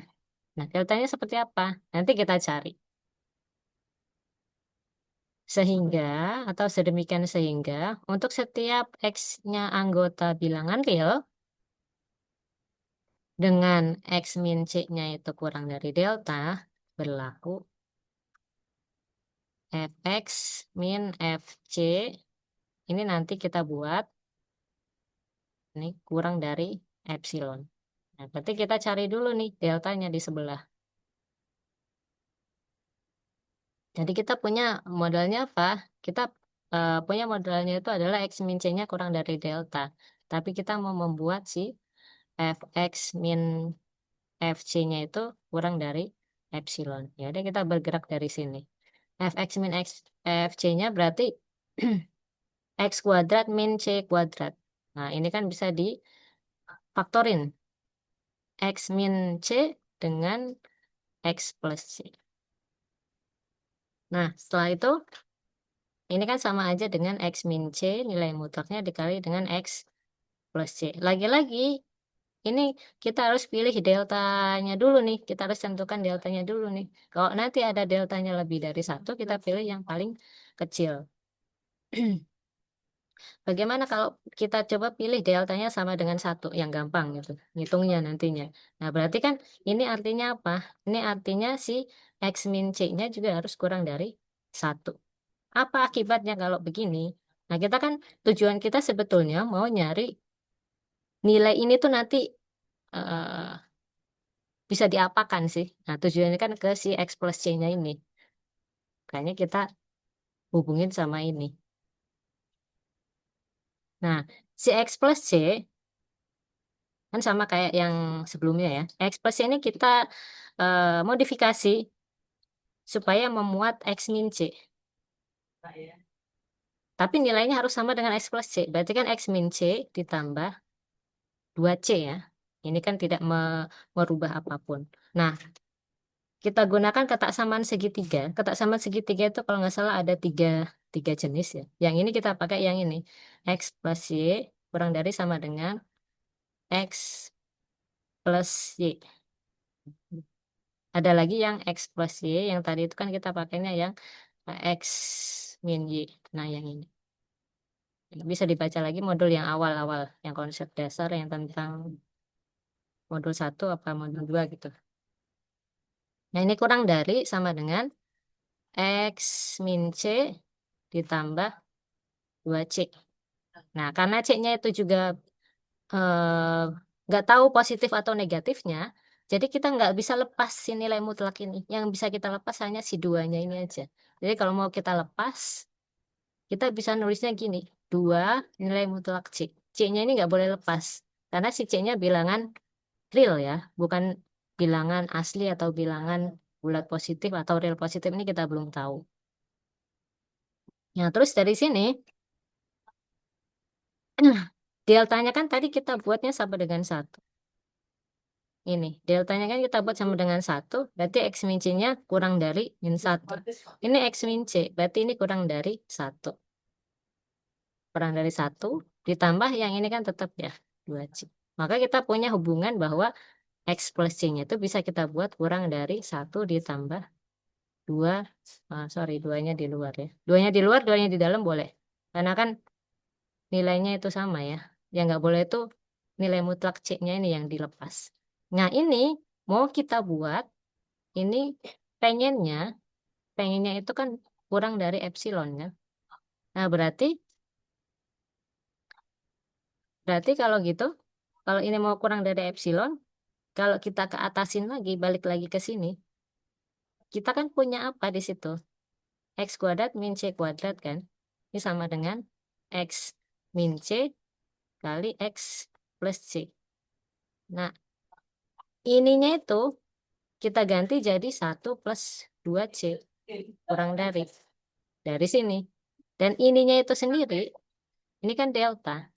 Nah, deltanya seperti apa? Nanti kita cari. Sehingga, atau sedemikian sehingga, untuk setiap X-nya anggota bilangan real, dengan X min C-nya itu kurang dari delta, berlaku Fx min Fc, ini nanti kita buat, ini kurang dari epsilon. Nah, berarti kita cari dulu nih deltanya di sebelah. Jadi kita punya modelnya apa? Kita punya modelnya itu adalah X min C-nya kurang dari delta. Tapi kita mau membuat si Fx min Fc-nya itu kurang dari epsilon. Ya udah kita bergerak dari sini. Fx min Fc-nya berarti X kuadrat min C kuadrat. Nah, ini kan bisa difaktorin. X min C dengan X plus C. Nah, setelah itu, ini kan sama aja dengan X min C, nilai mutlaknya dikali dengan X plus C. Lagi-lagi, ini kita harus pilih deltanya dulu nih. Kita harus tentukan deltanya dulu nih. Kalau nanti ada deltanya lebih dari satu, kita pilih yang paling kecil. Bagaimana kalau kita coba pilih deltanya sama dengan satu, yang gampang gitu, ngitungnya nantinya. Nah, berarti kan ini artinya apa? Ini artinya si X min C-nya juga harus kurang dari satu. Apa akibatnya kalau begini? Nah, kita kan tujuan kita sebetulnya mau nyari nilai ini tuh nanti eh, bisa diapakan sih? Nah, tujuannya kan ke si X plus C-nya ini. Kayaknya kita hubungin sama ini. Nah, si X plus C kan sama kayak yang sebelumnya ya. X plus C ini kita modifikasi supaya memuat X min C. Tapi nilainya harus sama dengan X plus C. Berarti kan X min C ditambah 2C ya. Ini kan tidak merubah apapun. Nah, kita gunakan ketaksamaan segitiga. Ketaksamaan segitiga itu kalau nggak salah ada tiga jenis ya. Yang ini kita pakai yang ini. X plus Y kurang dari sama dengan X plus Y. Ada lagi yang X plus Y. Yang tadi itu kan kita pakainya yang X min Y. Nah, yang ini. Bisa dibaca lagi modul yang awal-awal. Yang konsep dasar yang tentang modul satu apa modul 2 gitu. Nah, ini kurang dari sama dengan X min C ditambah 2C. Nah, karena C-nya itu juga eh, nggak tahu positif atau negatifnya, jadi kita nggak bisa lepas si nilai mutlak ini. Yang bisa kita lepas hanya si duanya ini aja. Jadi kalau mau kita lepas, kita bisa nulisnya gini, 2 nilai mutlak C. C-nya ini nggak boleh lepas, karena si C-nya bilangan real ya, bukan bilangan asli atau bilangan bulat positif atau real positif ini kita belum tahu. Nah, terus dari sini, deltanya kan tadi kita buatnya sama dengan satu. Ini, deltanya kan kita buat sama dengan satu, berarti X min C-nya kurang dari min satu. Ini X min C, berarti ini kurang dari satu. Kurang dari satu, ditambah yang ini kan tetap ya, 2C. Maka kita punya hubungan bahwa X plus C-nya itu bisa kita buat kurang dari satu ditambah 2, sorry, duanya di luar ya. Duanya di luar, duanya di dalam boleh. Karena kan nilainya itu sama ya. Yang nggak boleh itu nilai mutlak C-nya ini yang dilepas. Nah, ini mau kita buat, ini pengennya, pengennya itu kan kurang dari epsilon ya. Nah, berarti kalau gitu, kalau ini mau kurang dari epsilon, kalau kita ke atasin lagi, balik lagi ke sini, kita kan punya apa di situ? X kuadrat min C kuadrat kan? Ini sama dengan X min C kali X plus C. Nah, ininya itu kita ganti jadi satu plus 2C. Kurang dari sini. Dan ininya itu sendiri, ini kan delta.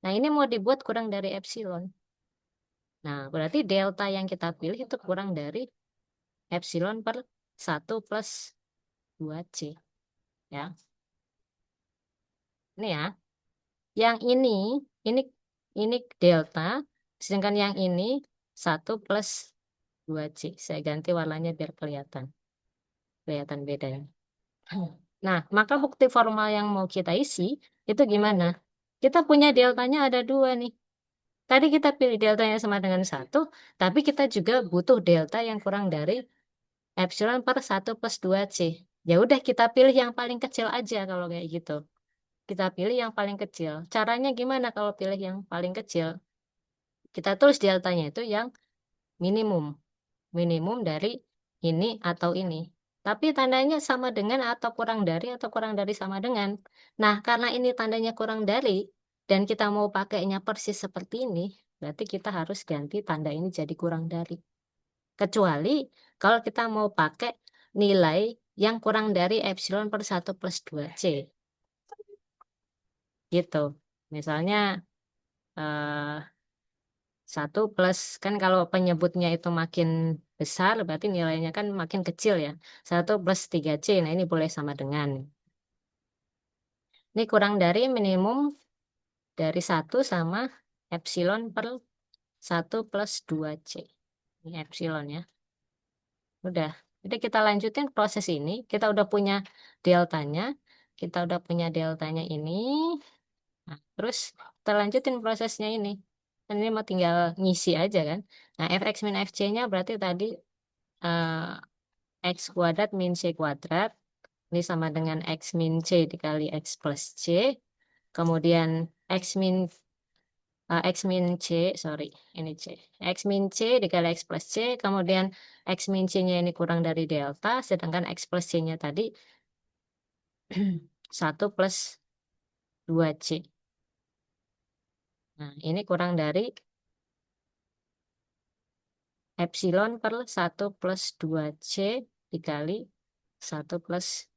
Nah, ini mau dibuat kurang dari epsilon. Nah, berarti delta yang kita pilih itu kurang dari epsilon per satu plus 2C. Ya, ini ya. Yang ini delta, sedangkan yang ini satu plus 2C. Saya ganti warnanya biar kelihatan bedanya. Nah, maka bukti formal yang mau kita isi itu gimana? Kita punya deltanya ada dua nih. Tadi kita pilih deltanya sama dengan satu, tapi kita juga butuh delta yang kurang dari epsilon per satu plus 2C. Ya udah kita pilih yang paling kecil aja kalau kayak gitu. Kita pilih yang paling kecil. Caranya gimana kalau pilih yang paling kecil? Kita tulis deltanya itu yang minimum. Minimum dari ini atau ini. Tapi tandanya sama dengan atau kurang dari sama dengan. Nah, karena ini tandanya kurang dari dan kita mau pakainya persis seperti ini, berarti kita harus ganti tanda ini jadi kurang dari. Kecuali kalau kita mau pakai nilai yang kurang dari epsilon per satu plus 2C. Gitu. Misalnya eh, 1 plus, kan kalau penyebutnya itu makin besar, berarti nilainya kan makin kecil ya. 1 plus 3C, nah ini boleh sama dengan. Ini kurang dari minimum dari satu sama epsilon per 1 plus 2C. Ini epsilon ya. Udah. Jadi kita lanjutin proses ini. Kita udah punya deltanya. Kita udah punya deltanya ini. Nah, terus kita lanjutin prosesnya ini. Dan ini mau tinggal ngisi aja kan. Nah, fx min fc-nya berarti tadi X kuadrat min C kuadrat. Ini sama dengan X min C dikali X plus C. Kemudian X min X min C, sorry, ini C. X min C dikali X plus C. Kemudian X min C-nya ini kurang dari delta. Sedangkan X plus C-nya tadi 1 plus 2C. Nah, ini kurang dari epsilon per 1 plus 2C dikali 1 plus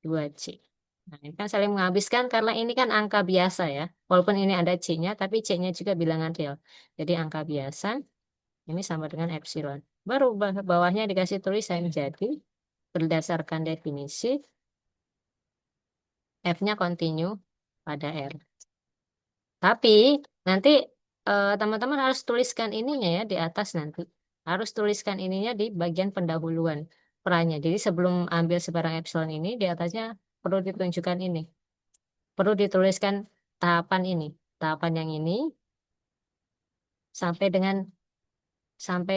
2C. Nah, ini kan saling menghabiskan karena ini kan angka biasa ya. Walaupun ini ada C-nya, tapi C-nya juga bilangan real. Jadi angka biasa. Ini sama dengan epsilon. Baru bawahnya dikasih tulisan. Jadi, berdasarkan definisi, F-nya kontinu pada R. Tapi, nanti teman-teman harus tuliskan ininya ya di atas nanti. Harus tuliskan ininya di bagian pendahuluan perannya. Jadi, sebelum ambil sebarang epsilon ini, di atasnya perlu ditunjukkan ini. Perlu dituliskan tahapan ini. Tahapan yang ini sampai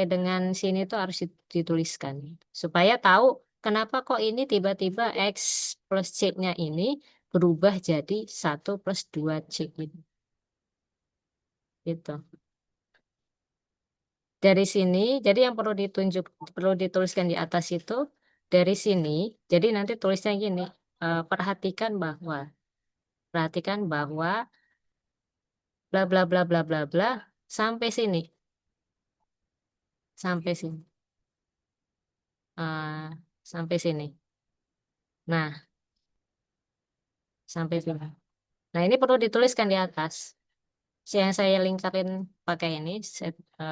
dengan sini tuh harus dituliskan supaya tahu kenapa kok ini tiba-tiba X plus C-nya ini berubah jadi 1 plus 2 C gitu. Gitu. Dari sini, jadi yang perlu dituliskan di atas itu dari sini. Jadi nanti tulisnya gini, perhatikan bahwa bla bla bla bla bla bla sampai sini, sampai sini, Eh, sampai sini. Nah, sampai sini. Nah, ini perlu dituliskan di atas. Yang saya lingkarin pakai ini,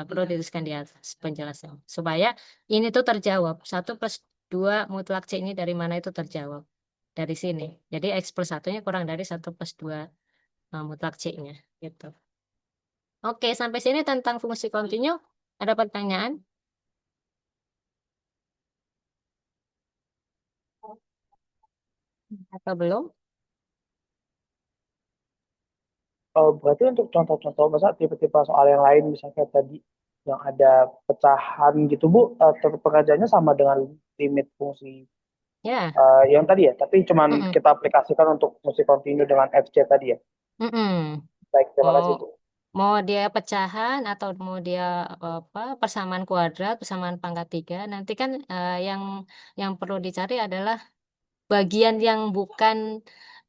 perlu dituliskan di atas penjelasan. Supaya ini tuh terjawab. 1 plus 2 mutlak C ini dari mana itu terjawab. Dari sini. Jadi X plus 1-nya kurang dari 1 plus 2 mutlak C-nya. Gitu. Oke, sampai sini tentang fungsi kontinu. Ada pertanyaan? Atau belum? Oh, berarti untuk contoh-contoh, masa tipe-tipe soal yang lain, misalnya kayak tadi yang ada pecahan gitu, Bu, tetap pengerjaannya sama dengan limit fungsi Ya. yang tadi ya, tapi cuman Mm-mm. kita aplikasikan untuk fungsi kontinu dengan FC tadi ya. Mm-mm. Baik, terima Mau kasih, Bu. mau dia pecahan atau mau dia apa persamaan kuadrat, persamaan pangkat 3, nanti kan yang perlu dicari adalah bagian yang bukan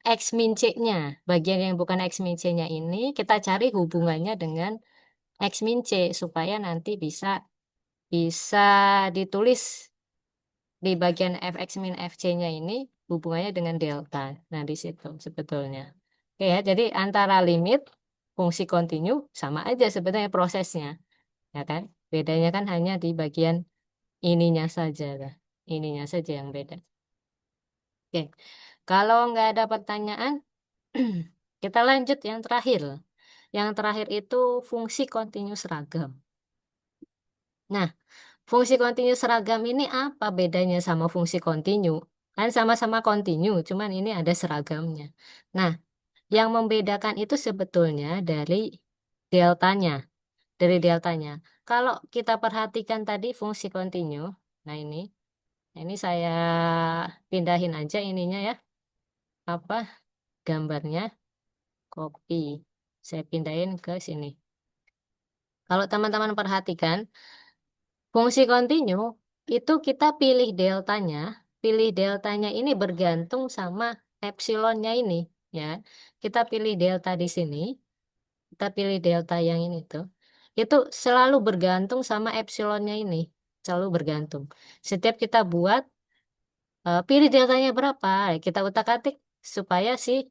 X min C-nya. Bagian yang bukan X min C-nya ini kita cari hubungannya dengan X min C supaya nanti bisa bisa ditulis di bagian Fx min Fc-nya ini hubungannya dengan delta. Nah, di situ sebetulnya. Oke ya, jadi antara limit fungsi kontinu sama aja sebetulnya prosesnya, ya kan? Bedanya kan hanya di bagian ininya saja lah. Ininya saja yang beda. Oke, kalau nggak ada pertanyaan, kita lanjut yang terakhir. Yang terakhir itu fungsi kontinu seragam. Nah, fungsi kontinu seragam ini apa bedanya sama fungsi kontinu? Kan sama-sama kontinu, cuman ini ada seragamnya. Nah, yang membedakan itu sebetulnya deltanya, dari deltanya. Kalau kita perhatikan tadi fungsi kontinu, nah ini saya pindahin aja ininya ya, apa gambarnya, copy. Saya pindahin ke sini. Kalau teman-teman perhatikan, fungsi kontinu itu kita pilih deltanya ini bergantung sama epsilonnya ini, ya. Kita pilih delta di sini, kita pilih delta yang ini tuh. Itu selalu bergantung sama epsilonnya ini, selalu bergantung. Setiap kita buat, pilih deltanya berapa, kita utak-atik supaya si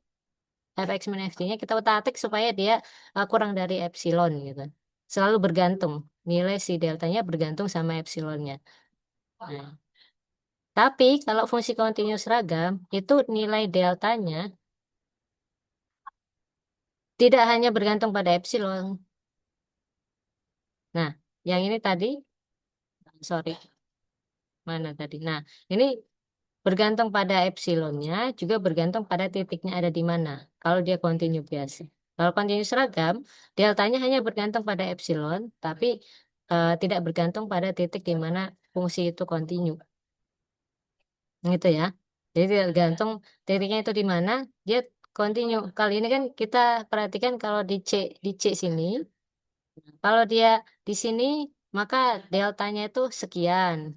fx min fc-nya kita utak-atik supaya dia kurang dari epsilon gitu. Selalu bergantung. Nilai si deltanya bergantung sama epsilonnya. Nah, tapi kalau fungsi kontinu seragam, itu nilai deltanya tidak hanya bergantung pada epsilon. Nah, yang ini tadi, sorry, mana tadi? Nah, ini bergantung pada epsilonnya, juga bergantung pada titiknya ada di mana. Kalau dia kontinu biasa. Kalau kontinu seragam, deltanya hanya bergantung pada epsilon, tapi tidak bergantung pada titik di mana fungsi itu kontinu. Gitu ya. Jadi tergantung titiknya itu di mana, dia kontinu. Kali ini kan kita perhatikan kalau di C sini, kalau dia di sini, maka deltanya itu sekian.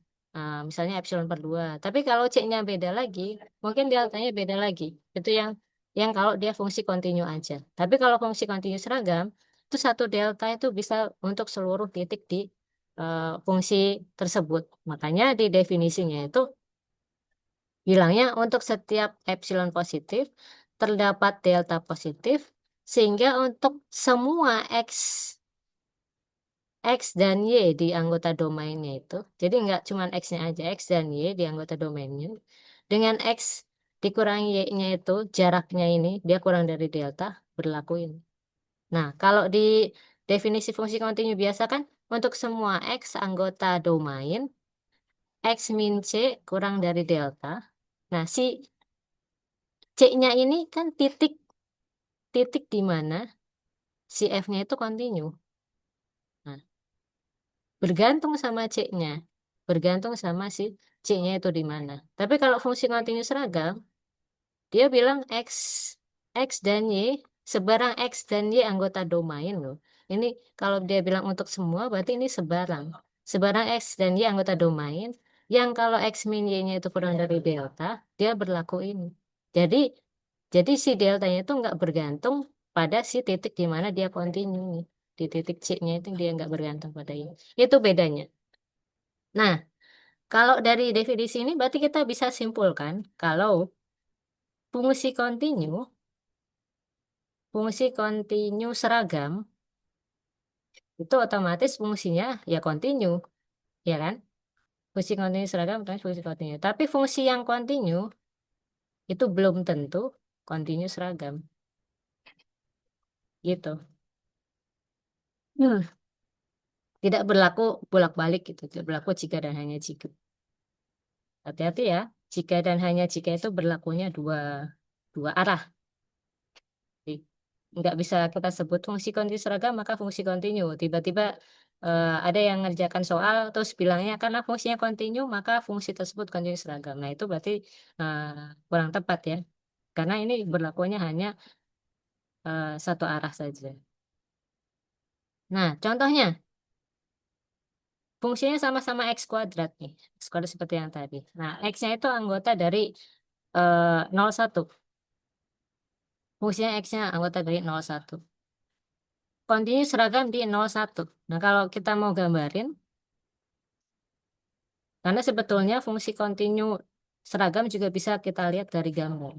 Misalnya epsilon per 2. Tapi kalau C-nya beda lagi, mungkin deltanya beda lagi. Itu yang kalau dia fungsi kontinu aja. Tapi kalau fungsi kontinu seragam, itu satu delta itu bisa untuk seluruh titik di fungsi tersebut. Makanya di definisinya itu bilangnya untuk setiap epsilon positif, terdapat delta positif, sehingga untuk semua X X dan Y di anggota domainnya itu. Jadi nggak cuma X-nya aja, X dan Y di anggota domainnya. Dengan X dikurangi Y-nya itu, jaraknya ini, dia kurang dari delta, berlaku ini. Nah, kalau di definisi fungsi kontinu biasa kan, untuk semua X anggota domain, X min C kurang dari delta. Nah, si C-nya ini kan titik titik di mana si F-nya itu kontinu. Nah, bergantung sama C-nya. Bergantung sama si C-nya itu di mana. Tapi kalau fungsi kontinu seragam, dia bilang X dan Y, sebarang X dan Y anggota domain loh. Ini kalau dia bilang untuk semua, berarti ini sebarang. Sebarang X dan Y anggota domain, yang kalau X min Y-nya itu kurang dari delta, dia berlaku ini. Jadi, jadi si deltanya itu nggak bergantung pada si titik di mana dia kontinu nih. Di titik C-nya itu dia nggak bergantung pada ini. Itu bedanya. Nah, kalau dari definisi ini berarti kita bisa simpulkan kalau fungsi kontinu seragam itu otomatis fungsinya ya kontinu, ya kan? Fungsi kontinu seragam otomatis fungsi kontinu. Tapi fungsi yang kontinu itu belum tentu kontinu seragam, gitu. Hmm. Tidak berlaku bolak-balik gitu, tidak berlaku jika dan hanya jika. Hati-hati ya, jika dan hanya jika itu berlakunya dua dua arah. Jadi, nggak bisa kita sebut fungsi kontinu seragam maka fungsi kontinu. Tiba-tiba ada yang ngerjakan soal terus bilangnya karena fungsinya kontinu maka fungsi tersebut kontinu seragam. Nah itu berarti eh, kurang tepat ya. Karena ini berlakunya hanya satu arah saja. Nah contohnya fungsinya sama-sama x kuadrat nih. X kuadrat seperti yang tadi. Nah x-nya itu anggota dari 01. Fungsinya x-nya anggota dari 01. Kontinu seragam di 01. Nah kalau kita mau gambarin karena sebetulnya fungsi kontinu seragam juga bisa kita lihat dari gambar.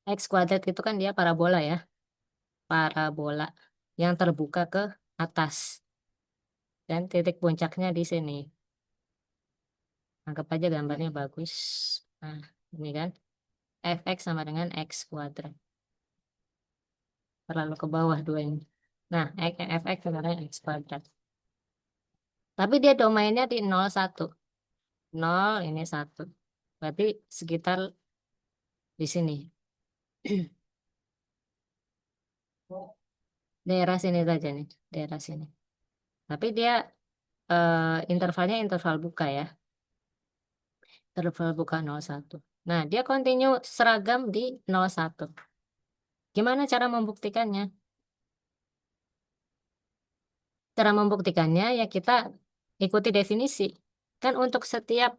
X kuadrat itu kan dia parabola ya, parabola yang terbuka ke atas. Dan titik puncaknya di sini. Anggap aja gambarnya bagus. Nah, ini kan fx sama dengan x kuadrat. Terlalu ke bawah dua ini. Nah, fx sama dengan x kuadrat. Tapi dia domainnya di 01. 0 ini 1. Berarti sekitar di sini. Daerah sini saja nih, daerah sini. Tapi dia intervalnya interval buka ya. Interval buka 01. Nah, dia kontinu seragam di 01. Gimana cara membuktikannya? Cara membuktikannya ya kita ikuti definisi. Kan untuk setiap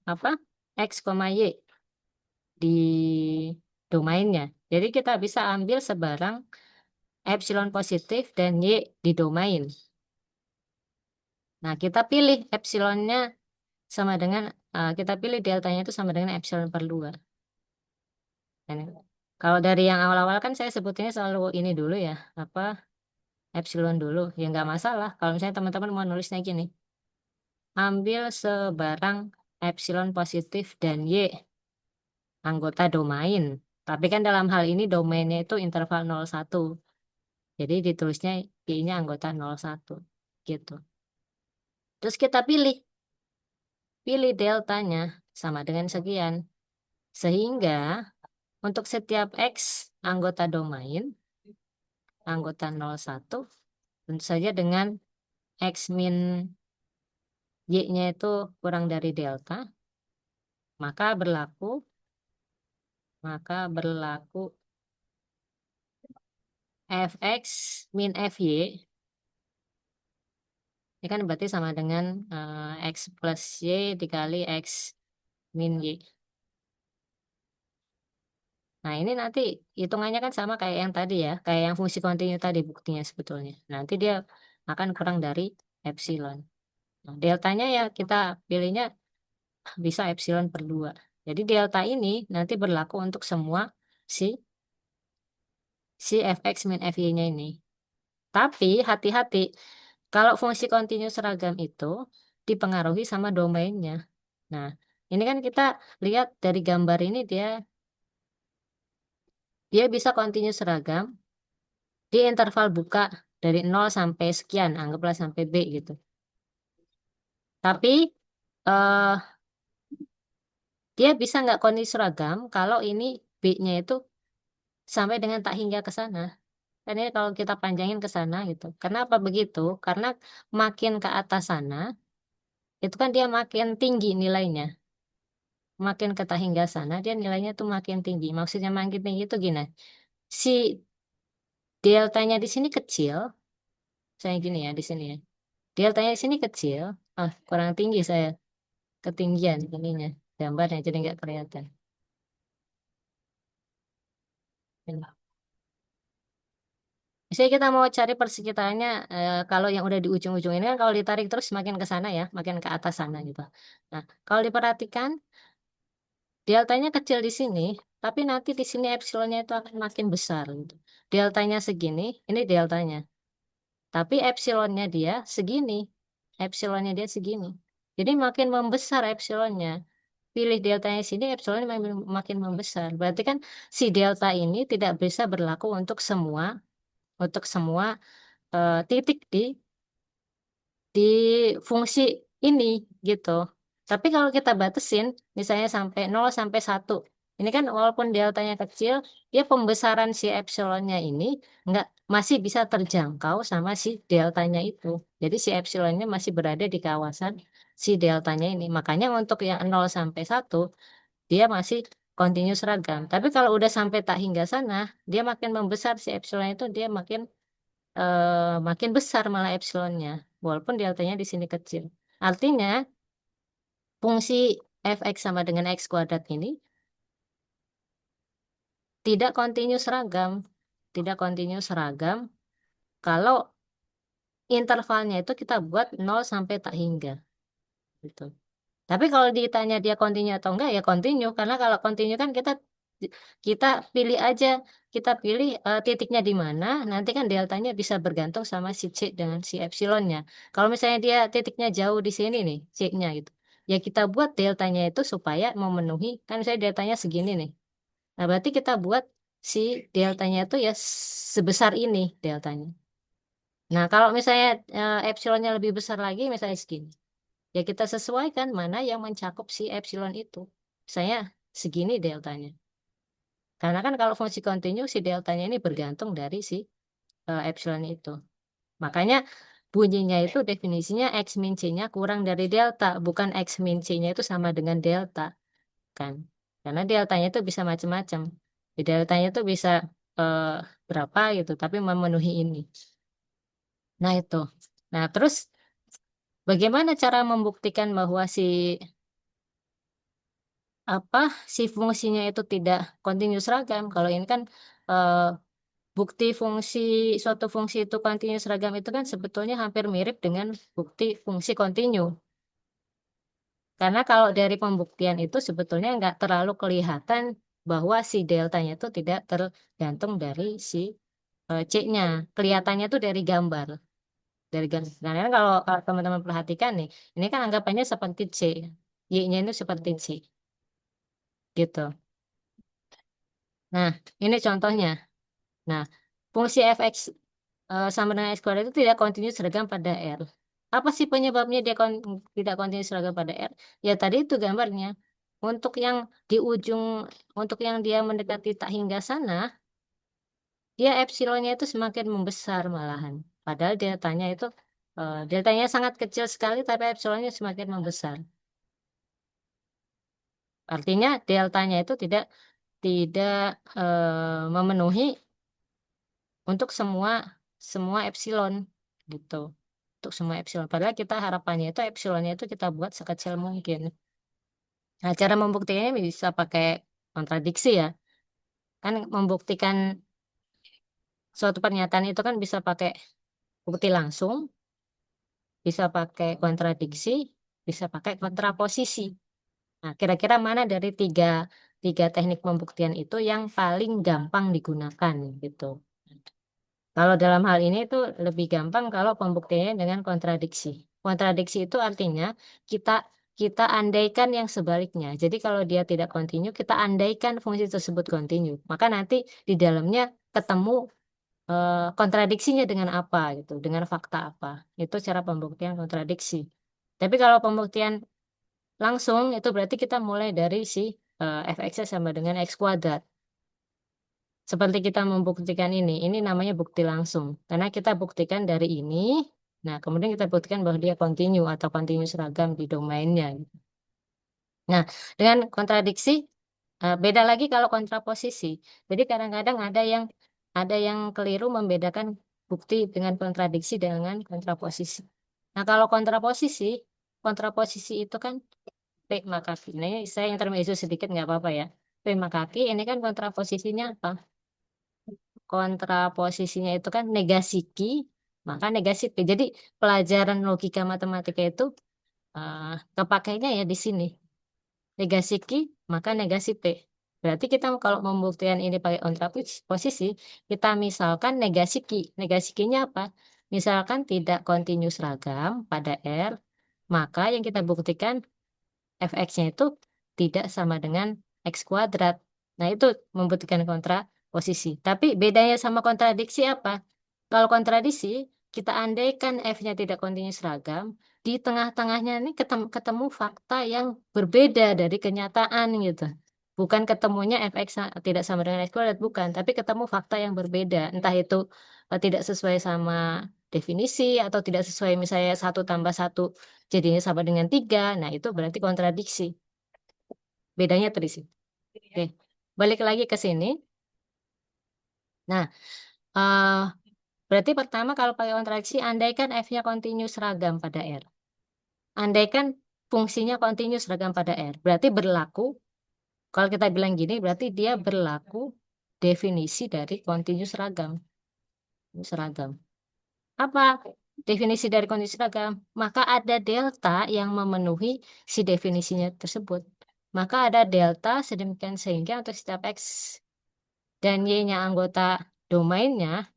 apa? X, Y di domainnya. Jadi kita bisa ambil sebarang epsilon positif dan Y di domain. Nah, kita pilih epsilonnya sama dengan kita pilih deltanya itu sama dengan epsilon per 2. Dan kalau dari yang awal-awal kan saya sebutnya selalu ini dulu ya, apa epsilon dulu. Ya nggak masalah. Kalau misalnya teman-teman mau nulisnya gini, ambil sebarang epsilon positif dan Y anggota domain. Tapi kan dalam hal ini domainnya itu interval 01. Jadi ditulisnya Y-nya anggota 01. Gitu. Terus kita pilih deltanya sama dengan sekian. Sehingga untuk setiap X anggota domain, anggota 01, tentu saja dengan X min Y-nya itu kurang dari delta, maka berlaku Fx min Fy, ini kan berarti sama dengan X plus Y dikali X min Y. Nah, ini nanti hitungannya kan sama kayak yang tadi ya, kayak yang fungsi kontinu tadi buktinya sebetulnya. Nanti dia akan kurang dari epsilon. Nah, deltanya ya kita pilihnya bisa epsilon per 2. Jadi delta ini nanti berlaku untuk semua si si fx min fy-nya ini. Tapi hati-hati, kalau fungsi kontinu seragam itu dipengaruhi sama domainnya. Nah, ini kan kita lihat dari gambar ini dia bisa kontinu seragam di interval buka dari 0 sampai sekian, anggaplah sampai B gitu. Tapi eh, dia bisa nggak kontinu seragam kalau ini B-nya itu sampai dengan tak hingga ke sana. Dan ini kalau kita panjangin ke sana gitu. Kenapa begitu? Karena makin ke atas sana, itu kan dia makin tinggi nilainya. Makin ke tak hingga sana, dia nilainya tuh makin tinggi. Maksudnya makin tinggi itu gini. Si deltanya di sini kecil, saya gini ya di sini ya. Deltanya di sini kecil. Ah, kurang tinggi saya. Ketinggian ininya. Gambarnya jadi nggak kelihatan. Ini. Misalnya kita mau cari persekitarannya, kalau yang udah di ujung-ujung ini kan kalau ditarik terus makin ke sana ya, makin ke atas sana gitu. Nah, kalau diperhatikan, deltanya kecil di sini, tapi nanti di sini epsilonnya itu akan makin besar gitu. Deltanya segini, ini deltanya. Tapi epsilonnya dia segini. Epsilonnya dia segini. Jadi makin membesar epsilonnya. Pilih deltanya sini, epsilonnya makin membesar. Berarti kan si delta ini tidak bisa berlaku untuk semua titik di fungsi ini gitu. Tapi kalau kita batasin, misalnya sampai 0 sampai 1, ini kan walaupun deltanya kecil, dia pembesaran si epsilonnya ini nggak masih bisa terjangkau sama si deltanya itu. Jadi si epsilonnya masih berada di kawasan si deltanya ini. Makanya untuk yang 0 sampai 1, dia masih kontinu seragam. Tapi kalau udah sampai tak hingga sana, dia makin membesar si epsilon itu, dia makin besar malah epsilonnya, walaupun deltanya di sini kecil. Artinya, fungsi fx sama dengan x kuadrat ini tidak kontinu seragam. Tidak kontinu seragam kalau intervalnya itu kita buat 0 sampai tak hingga. Gitu. Tapi kalau ditanya dia kontinu atau enggak, ya kontinu. Karena kalau kontinu kan kita pilih aja, kita pilih titiknya di mana, nanti kan deltanya bisa bergantung sama si C dengan si epsilonnya. Kalau misalnya dia titiknya jauh di sini nih, C-nya gitu. Ya kita buat deltanya itu supaya memenuhi, kan misalnya deltanya segini nih. Nah berarti kita buat si deltanya itu ya sebesar ini deltanya. Nah kalau misalnya epsilonnya lebih besar lagi, misalnya segini. Ya kita sesuaikan mana yang mencakup si epsilon itu. Misalnya segini deltanya. Karena kan kalau fungsi kontinu si deltanya ini bergantung dari si epsilon itu. Makanya bunyinya itu definisinya X min C-nya kurang dari delta, bukan X min C-nya itu sama dengan delta kan. Karena deltanya itu bisa macam-macam. Di deltanya itu bisa eh, berapa gitu, tapi memenuhi ini. Nah itu. Nah terus bagaimana cara membuktikan bahwa si fungsinya itu tidak kontinu seragam? Kalau ini kan eh, bukti suatu fungsi itu kontinu seragam itu kan sebetulnya hampir mirip dengan bukti fungsi kontinu. Karena kalau dari pembuktian itu sebetulnya nggak terlalu kelihatan bahwa si deltanya itu tidak tergantung dari si C-nya. Kelihatannya itu dari gambar. Dari gambar. Karena kalau teman-teman perhatikan nih, ini kan anggapannya seperti C. Y-nya itu seperti C. Gitu. Nah, ini contohnya. Nah, fungsi fx sama dengan x kuadrat itu tidak kontinu seragam pada R. Apa sih penyebabnya dia tidak kontinu seragam pada R? Ya tadi itu gambarnya. Untuk yang di ujung, untuk yang dia mendekati tak hingga sana, dia epsilonnya itu semakin membesar malahan. Padahal deltanya sangat kecil sekali, tapi epsilonnya semakin membesar. Artinya deltanya itu tidak tidak memenuhi untuk semua semua epsilon gitu. Untuk semua epsilon. Padahal kita harapannya itu epsilonnya itu kita buat sekecil mungkin. Nah, cara membuktikannya bisa pakai kontradiksi ya. Kan membuktikan suatu pernyataan itu kan bisa pakai bukti langsung, bisa pakai kontradiksi, bisa pakai kontraposisi. Nah, kira-kira mana dari tiga teknik pembuktian itu yang paling gampang digunakan gitu. Kalau dalam hal ini itu lebih gampang kalau pembuktiannya dengan kontradiksi. Kontradiksi itu artinya kita kita andaikan yang sebaliknya. Jadi kalau dia tidak kontinu, kita andaikan fungsi tersebut kontinu. Maka nanti di dalamnya ketemu kontradiksinya dengan apa gitu, dengan fakta apa. Itu cara pembuktian kontradiksi. Tapi kalau pembuktian langsung itu berarti kita mulai dari si fx sama dengan x kuadrat. Seperti kita membuktikan ini namanya bukti langsung. Karena kita buktikan dari ini, nah kemudian kita buktikan bahwa dia kontinu atau kontinu seragam di domainnya. Nah, dengan kontradiksi beda lagi kalau kontraposisi. Jadi kadang-kadang ada yang keliru membedakan bukti dengan kontradiksi dengan kontraposisi. Nah, kalau kontraposisi itu kan P maka Q. Ini saya intermezzo sedikit nggak apa-apa ya. P maka Q ini kan kontraposisinya apa? Kontraposisinya itu kan negasi Q maka negasi P. Jadi pelajaran logika matematika itu kepakainya ya di sini. Negasi Q, maka negasi P. Berarti kita kalau membuktikan ini pakai kontraposisi, kita misalkan negasi Q. Negasi Q-nya apa? Misalkan tidak kontinus ragam pada R, maka yang kita buktikan fx-nya itu tidak sama dengan x kuadrat. Nah, itu membuktikan kontraposisi. Tapi bedanya sama kontradiksi apa? Kalau kontradiksi, kita andaikan f-nya tidak kontinus ragam, di tengah-tengahnya ini ketemu fakta yang berbeda dari kenyataan gitu. Bukan ketemunya fx tidak sama dengan x kuadrat, bukan. Tapi ketemu fakta yang berbeda. Entah itu tidak sesuai sama definisi atau tidak sesuai misalnya satu tambah satu jadinya sama dengan tiga. Nah, itu berarti kontradiksi. Bedanya tuh di sini. Oke. Balik lagi ke sini. Nah, eh, berarti pertama kalau pakai kontradiksi, andaikan f-nya kontinus seragam pada R. Andaikan fungsinya kontinus seragam pada R. Berarti berlaku, kalau kita bilang gini, berarti dia berlaku definisi dari kontinus seragam. Seragam. Apa definisi dari kontinus seragam? Maka ada delta yang memenuhi si definisinya tersebut. Maka ada delta sedemikian sehingga untuk setiap X dan Y-nya anggota domainnya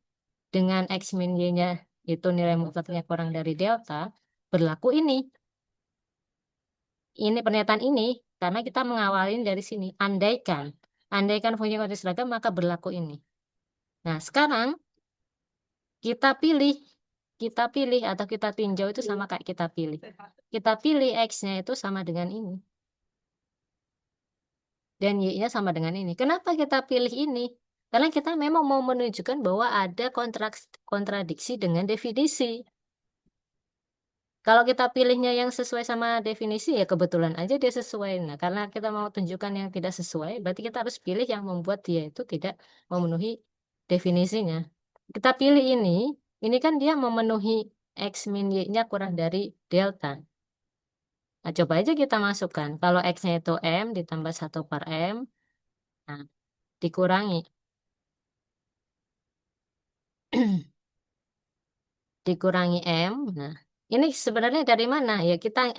dengan X min Y-nya itu nilai mutlaknya kurang dari delta, berlaku ini. Ini pernyataan ini karena kita mengawalin dari sini. Andaikan. Andaikan fungsi kontinus seragam maka berlaku ini. Nah, sekarang kita pilih. Kita pilih atau kita tinjau itu sama kayak kita pilih. Kita pilih X-nya itu sama dengan ini. Dan Y-nya sama dengan ini. Kenapa kita pilih ini? Karena kita memang mau menunjukkan bahwa ada kontradiksi dengan definisi. Kalau kita pilihnya yang sesuai sama definisi, ya kebetulan aja dia sesuai. Nah, karena kita mau tunjukkan yang tidak sesuai, berarti kita harus pilih yang membuat dia itu tidak memenuhi definisinya. Kita pilih ini kan dia memenuhi X min Y-nya kurang dari delta. Nah, coba aja kita masukkan. Kalau X-nya itu M ditambah 1/M, nah, dikurangi. Dikurangi M. Nah, ini sebenarnya dari mana? Ya kita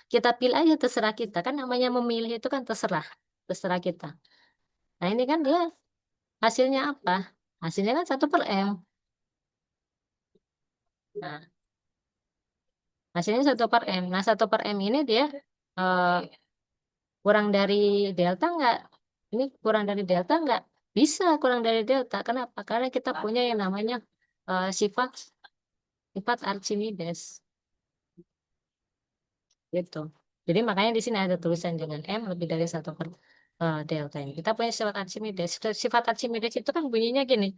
kita pilih aja terserah kita. Kan namanya memilih itu kan terserah kita. Nah, ini kan dia hasilnya apa? Hasilnya kan 1/M. Nah, hasilnya 1/M. Nah, 1/M ini dia eh, kurang dari delta nggak? Ini kurang dari delta nggak? Bisa kurang dari delta. Kenapa? Karena kita punya yang namanya sifat sifat Archimedes. Gitu. Jadi makanya di sini ada tulisan dengan M lebih dari 1/delta ini. Kita punya sifat Archimedes. Sifat Archimedes itu kan bunyinya gini.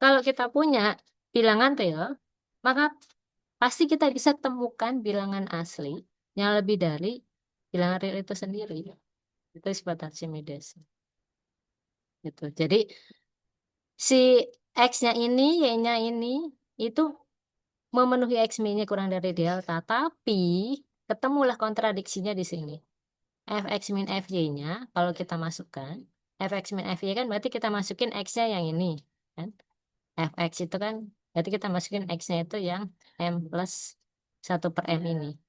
Kalau kita punya bilangan real, maka pasti kita bisa temukan bilangan asli yang lebih dari bilangan real itu sendiri. Itu sifat Archimedes. Gitu. Jadi si X-nya ini, Y-nya ini, itu memenuhi X min-nya kurang dari delta. Tapi ketemulah kontradiksinya di sini. Fx min Fy-nya, kalau kita masukkan, Fx min Fy kan berarti kita masukin X-nya yang ini. Kan? Fx itu kan, berarti kita masukin X-nya itu yang M plus 1/M ini.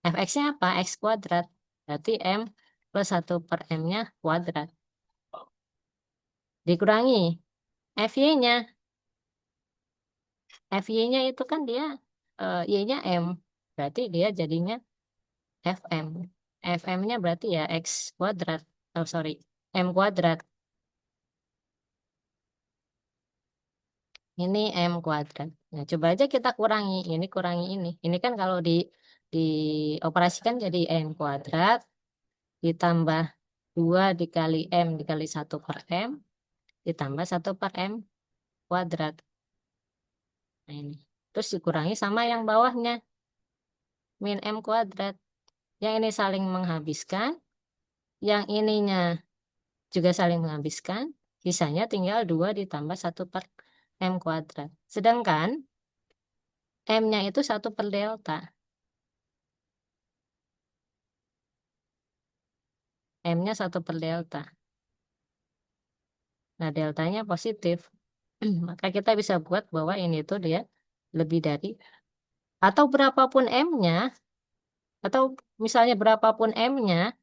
Fx-nya apa? X kuadrat. Berarti M plus 1/M-nya kuadrat. Dikurangi Fy-nya. FY-nya itu kan dia Y-nya M. Berarti dia jadinya FM. FM-nya berarti ya X kuadrat. Oh, sorry. M kuadrat. Ini M kuadrat. Nah, coba aja kita kurangi. Ini kurangi ini. Ini kan kalau dioperasikan jadi M kuadrat ditambah 2 dikali M dikali 1/M ditambah 1/M kuadrat. Nah, ini. Terus dikurangi sama yang bawahnya. Min M kuadrat. Yang ini saling menghabiskan. Yang ininya juga saling menghabiskan. Sisanya tinggal 2 ditambah 1/M kuadrat. Sedangkan M-nya itu 1/delta. M-nya 1/delta. Nah, deltanya positif. Maka kita bisa buat bahwa ini tuh dia lebih dari atau berapapun M-nya, atau misalnya berapapun M-nya,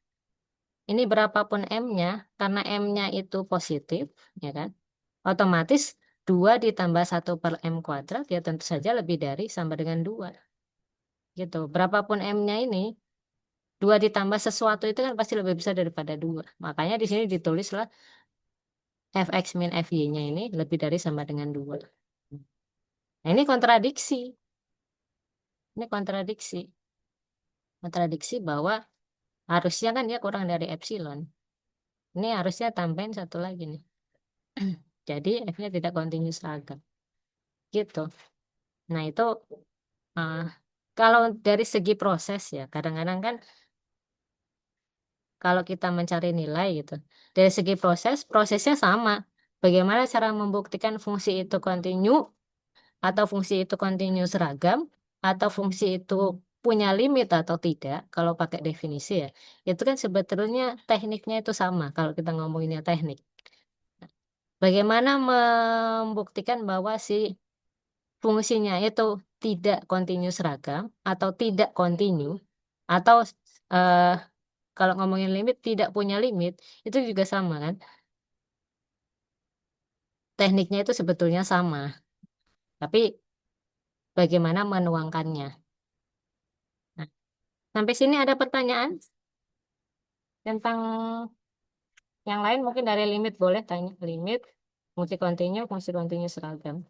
ini berapapun M-nya, karena M-nya itu positif, ya kan? Otomatis 2 ditambah 1/M kuadrat, ya tentu saja lebih dari sama dengan 2. Gitu. Berapapun M-nya ini, 2 ditambah sesuatu itu kan pasti lebih besar daripada 2. Makanya di sini ditulislah Fx min Fy-nya ini lebih dari sama dengan 2. Nah, ini kontradiksi. Ini kontradiksi. Kontradiksi bahwa harusnya kan dia kurang dari epsilon. Ini harusnya tambahin satu lagi nih. Jadi F-nya tidak kontinus seragam. Gitu. Nah, itu eh, kalau dari segi proses ya, kadang-kadang kan kalau kita mencari nilai gitu, dari segi proses, prosesnya sama. Bagaimana cara membuktikan fungsi itu kontinu, atau fungsi itu kontinu seragam, atau fungsi itu punya limit atau tidak, kalau pakai definisi ya, itu kan sebetulnya tekniknya itu sama kalau kita ngomonginnya teknik. Bagaimana membuktikan bahwa si fungsinya itu tidak kontinu seragam atau tidak kontinu atau eh, kalau ngomongin limit tidak punya limit itu juga sama kan? Tekniknya itu sebetulnya sama, tapi bagaimana menuangkannya. Nah, sampai sini ada pertanyaan tentang yang lain mungkin dari limit boleh tanya limit fungsi kontinu seragam.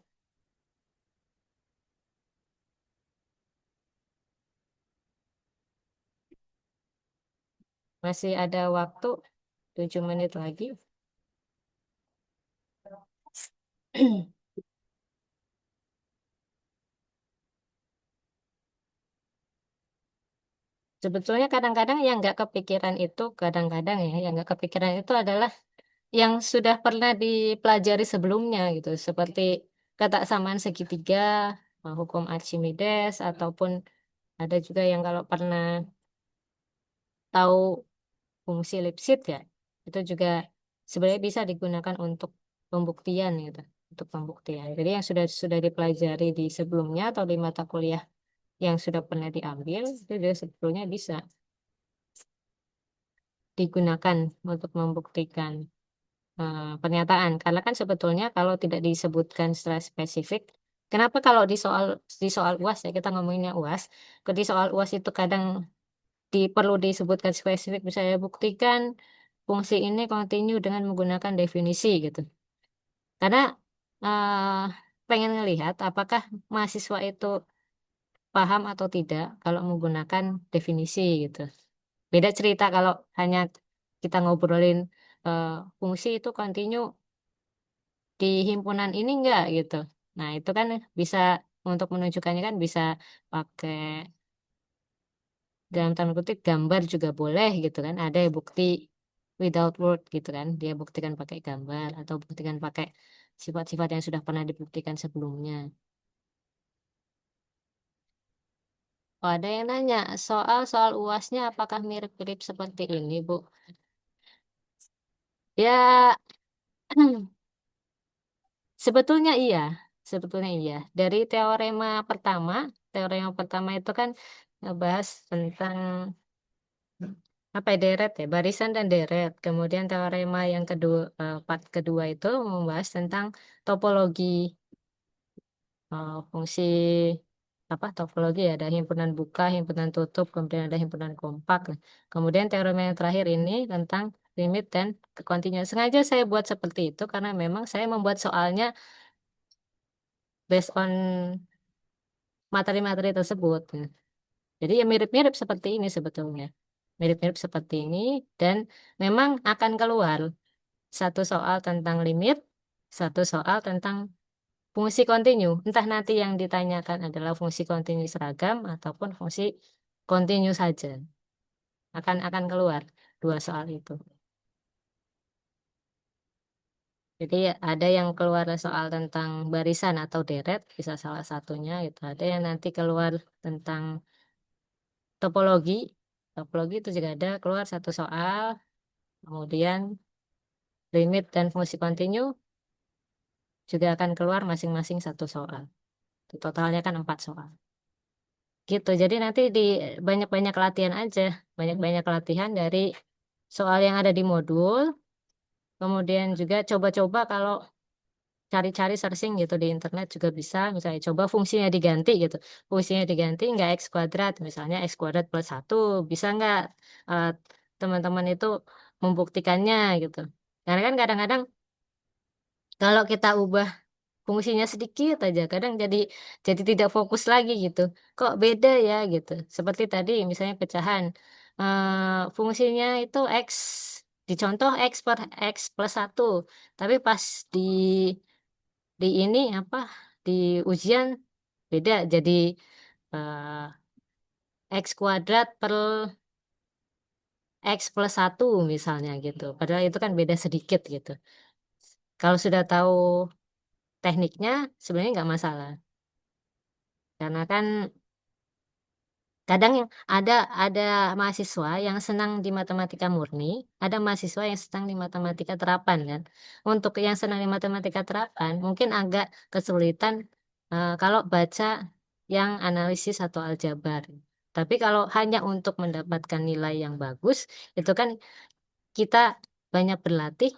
Masih ada waktu 7 menit lagi. Sebetulnya kadang-kadang yang nggak kepikiran itu, kadang-kadang ya, yang nggak kepikiran itu adalah yang sudah pernah dipelajari sebelumnya gitu, seperti ketaksamaan segitiga, hukum Archimedes, ataupun ada juga yang kalau pernah tahu fungsi Lipschitz ya, itu juga sebenarnya bisa digunakan untuk pembuktian gitu, untuk pembuktian. Jadi yang sudah dipelajari di sebelumnya atau di mata kuliah yang sudah pernah diambil, itu juga sebetulnya bisa digunakan untuk membuktikan pernyataan. Karena kan sebetulnya kalau tidak disebutkan secara spesifik, kenapa kalau di soal UAS ya kita ngomonginnya UAS, kalau di soal UAS itu kadang perlu disebutkan spesifik, misalnya buktikan fungsi ini kontinu dengan menggunakan definisi gitu. Karena eh, pengen ngelihat apakah mahasiswa itu paham atau tidak kalau menggunakan definisi gitu. Beda cerita kalau hanya kita ngobrolin eh, fungsi itu kontinu di himpunan ini enggak gitu. Nah, itu kan bisa untuk menunjukkannya kan bisa pakai dalam tanda kutip gambar juga boleh gitu kan. Ada yang bukti without word gitu kan. Dia buktikan pakai gambar atau buktikan pakai sifat-sifat yang sudah pernah dibuktikan sebelumnya. Oh, ada yang nanya soal UASnya apakah mirip-mirip seperti ini, Bu? Ya, sebetulnya iya, sebetulnya iya. Dari teorema pertama itu kan ngebahas tentang apa ya, deret ya, barisan dan deret. Kemudian teorema yang kedua, part kedua itu membahas tentang topologi fungsi apa topologi ya, ada himpunan buka, himpunan tutup, kemudian ada himpunan kompak. Nah, kemudian teorema yang terakhir ini tentang limit dan continuous. Sengaja saya buat seperti itu karena memang saya membuat soalnya based on materi-materi tersebut. Nah, jadi ya mirip-mirip seperti ini sebetulnya. Mirip-mirip seperti ini dan memang akan keluar satu soal tentang limit, satu soal tentang fungsi kontinu. Entah nanti yang ditanyakan adalah fungsi kontinu seragam ataupun fungsi kontinu saja. Akan keluar dua soal itu. Jadi ada yang keluar soal tentang barisan atau deret, bisa salah satunya gitu. Ada yang nanti keluar tentang topologi. Topologi itu juga ada keluar satu soal, kemudian limit dan fungsi kontinu juga akan keluar masing-masing satu soal. Totalnya kan 4 soal. Gitu. Jadi nanti di banyak-banyak latihan aja, banyak-banyak latihan dari soal yang ada di modul. Kemudian juga coba-coba kalau cari-cari searching gitu di internet juga bisa. Misalnya coba fungsinya diganti gitu. Fungsinya diganti nggak X kuadrat. Misalnya X kuadrat plus 1. Bisa nggak eh, teman-teman itu membuktikannya gitu. Karena kan kadang-kadang kalau kita ubah fungsinya sedikit aja kadang jadi tidak fokus lagi gitu kok beda ya gitu seperti tadi misalnya pecahan fungsinya itu x dicontoh x per x plus 1 tapi pas di ini apa di ujian beda jadi x kuadrat per x plus 1 misalnya gitu padahal itu kan beda sedikit gitu kalau sudah tahu tekniknya sebenarnya nggak masalah karena kan kadang yang ada mahasiswa yang senang di matematika murni, ada mahasiswa yang senang di matematika terapan kan. Untuk yang senang di matematika terapan, mungkin agak kesulitan kalau baca yang analisis atau aljabar. Tapi kalau hanya untuk mendapatkan nilai yang bagus, itu kan kita banyak berlatih,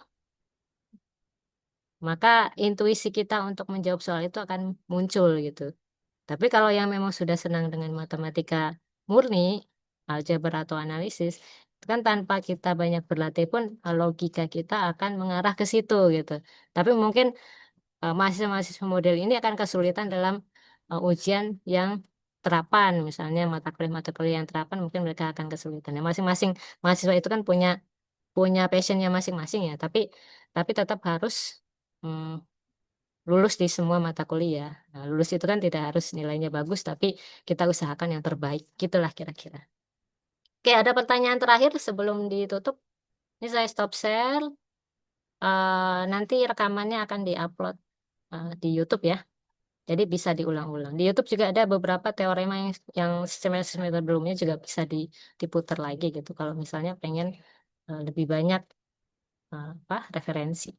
maka intuisi kita untuk menjawab soal itu akan muncul gitu. Tapi kalau yang memang sudah senang dengan matematika murni, aljabar atau analisis, itu kan tanpa kita banyak berlatih pun logika kita akan mengarah ke situ gitu. Tapi mungkin mahasiswa-mahasiswa model ini akan kesulitan dalam ujian yang terapan, misalnya mata kuliah yang terapan mungkin mereka akan kesulitan. Ya, masing-masing mahasiswa itu kan punya punya passionnya masing-masing ya, tapi tetap harus mm, lulus di semua mata kuliah. Nah, lulus itu kan tidak harus nilainya bagus, tapi kita usahakan yang terbaik. Gitulah kira-kira. Oke, ada pertanyaan terakhir sebelum ditutup. Ini saya stop share. Nanti rekamannya akan diupload di YouTube ya. Jadi bisa diulang-ulang. Di YouTube juga ada beberapa teorema yang semester sebelumnya juga bisa diputar lagi gitu. Kalau misalnya pengen lebih banyak apa referensi.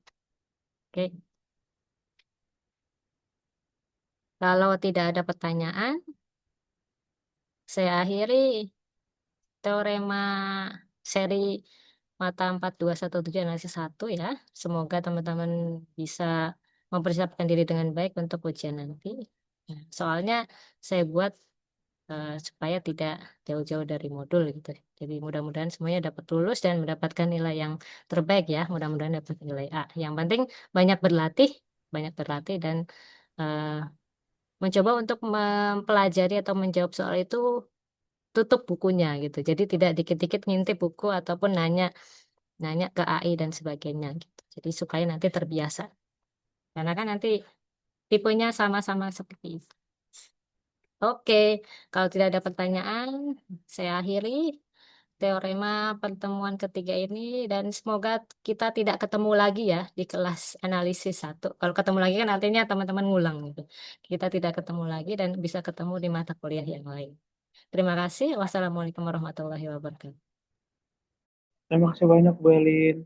Oke, kalau tidak ada pertanyaan, saya akhiri teorema seri mata 4217 analisis 1 ya. Semoga teman-teman bisa mempersiapkan diri dengan baik untuk ujian nanti. Nah, soalnya saya buat supaya tidak jauh-jauh dari modul gitu. Jadi mudah-mudahan semuanya dapat lulus dan mendapatkan nilai yang terbaik ya. Mudah-mudahan dapat nilai A. Yang penting banyak berlatih dan eh, mencoba untuk mempelajari atau menjawab soal itu tutup bukunya gitu. Jadi tidak dikit-dikit ngintip buku ataupun nanya nanya ke AI dan sebagainya gitu. Jadi supaya nanti terbiasa. Karena kan nanti tipenya sama-sama seperti itu. Oke, kalau tidak ada pertanyaan, saya akhiri teorema pertemuan ketiga ini dan semoga kita tidak ketemu lagi ya di kelas analisis 1. Kalau ketemu lagi kan artinya teman-teman ngulang gitu. Kita tidak ketemu lagi dan bisa ketemu di mata kuliah yang lain. Terima kasih. Wassalamualaikum warahmatullahi wabarakatuh. Terima kasih banyak Bu Elin.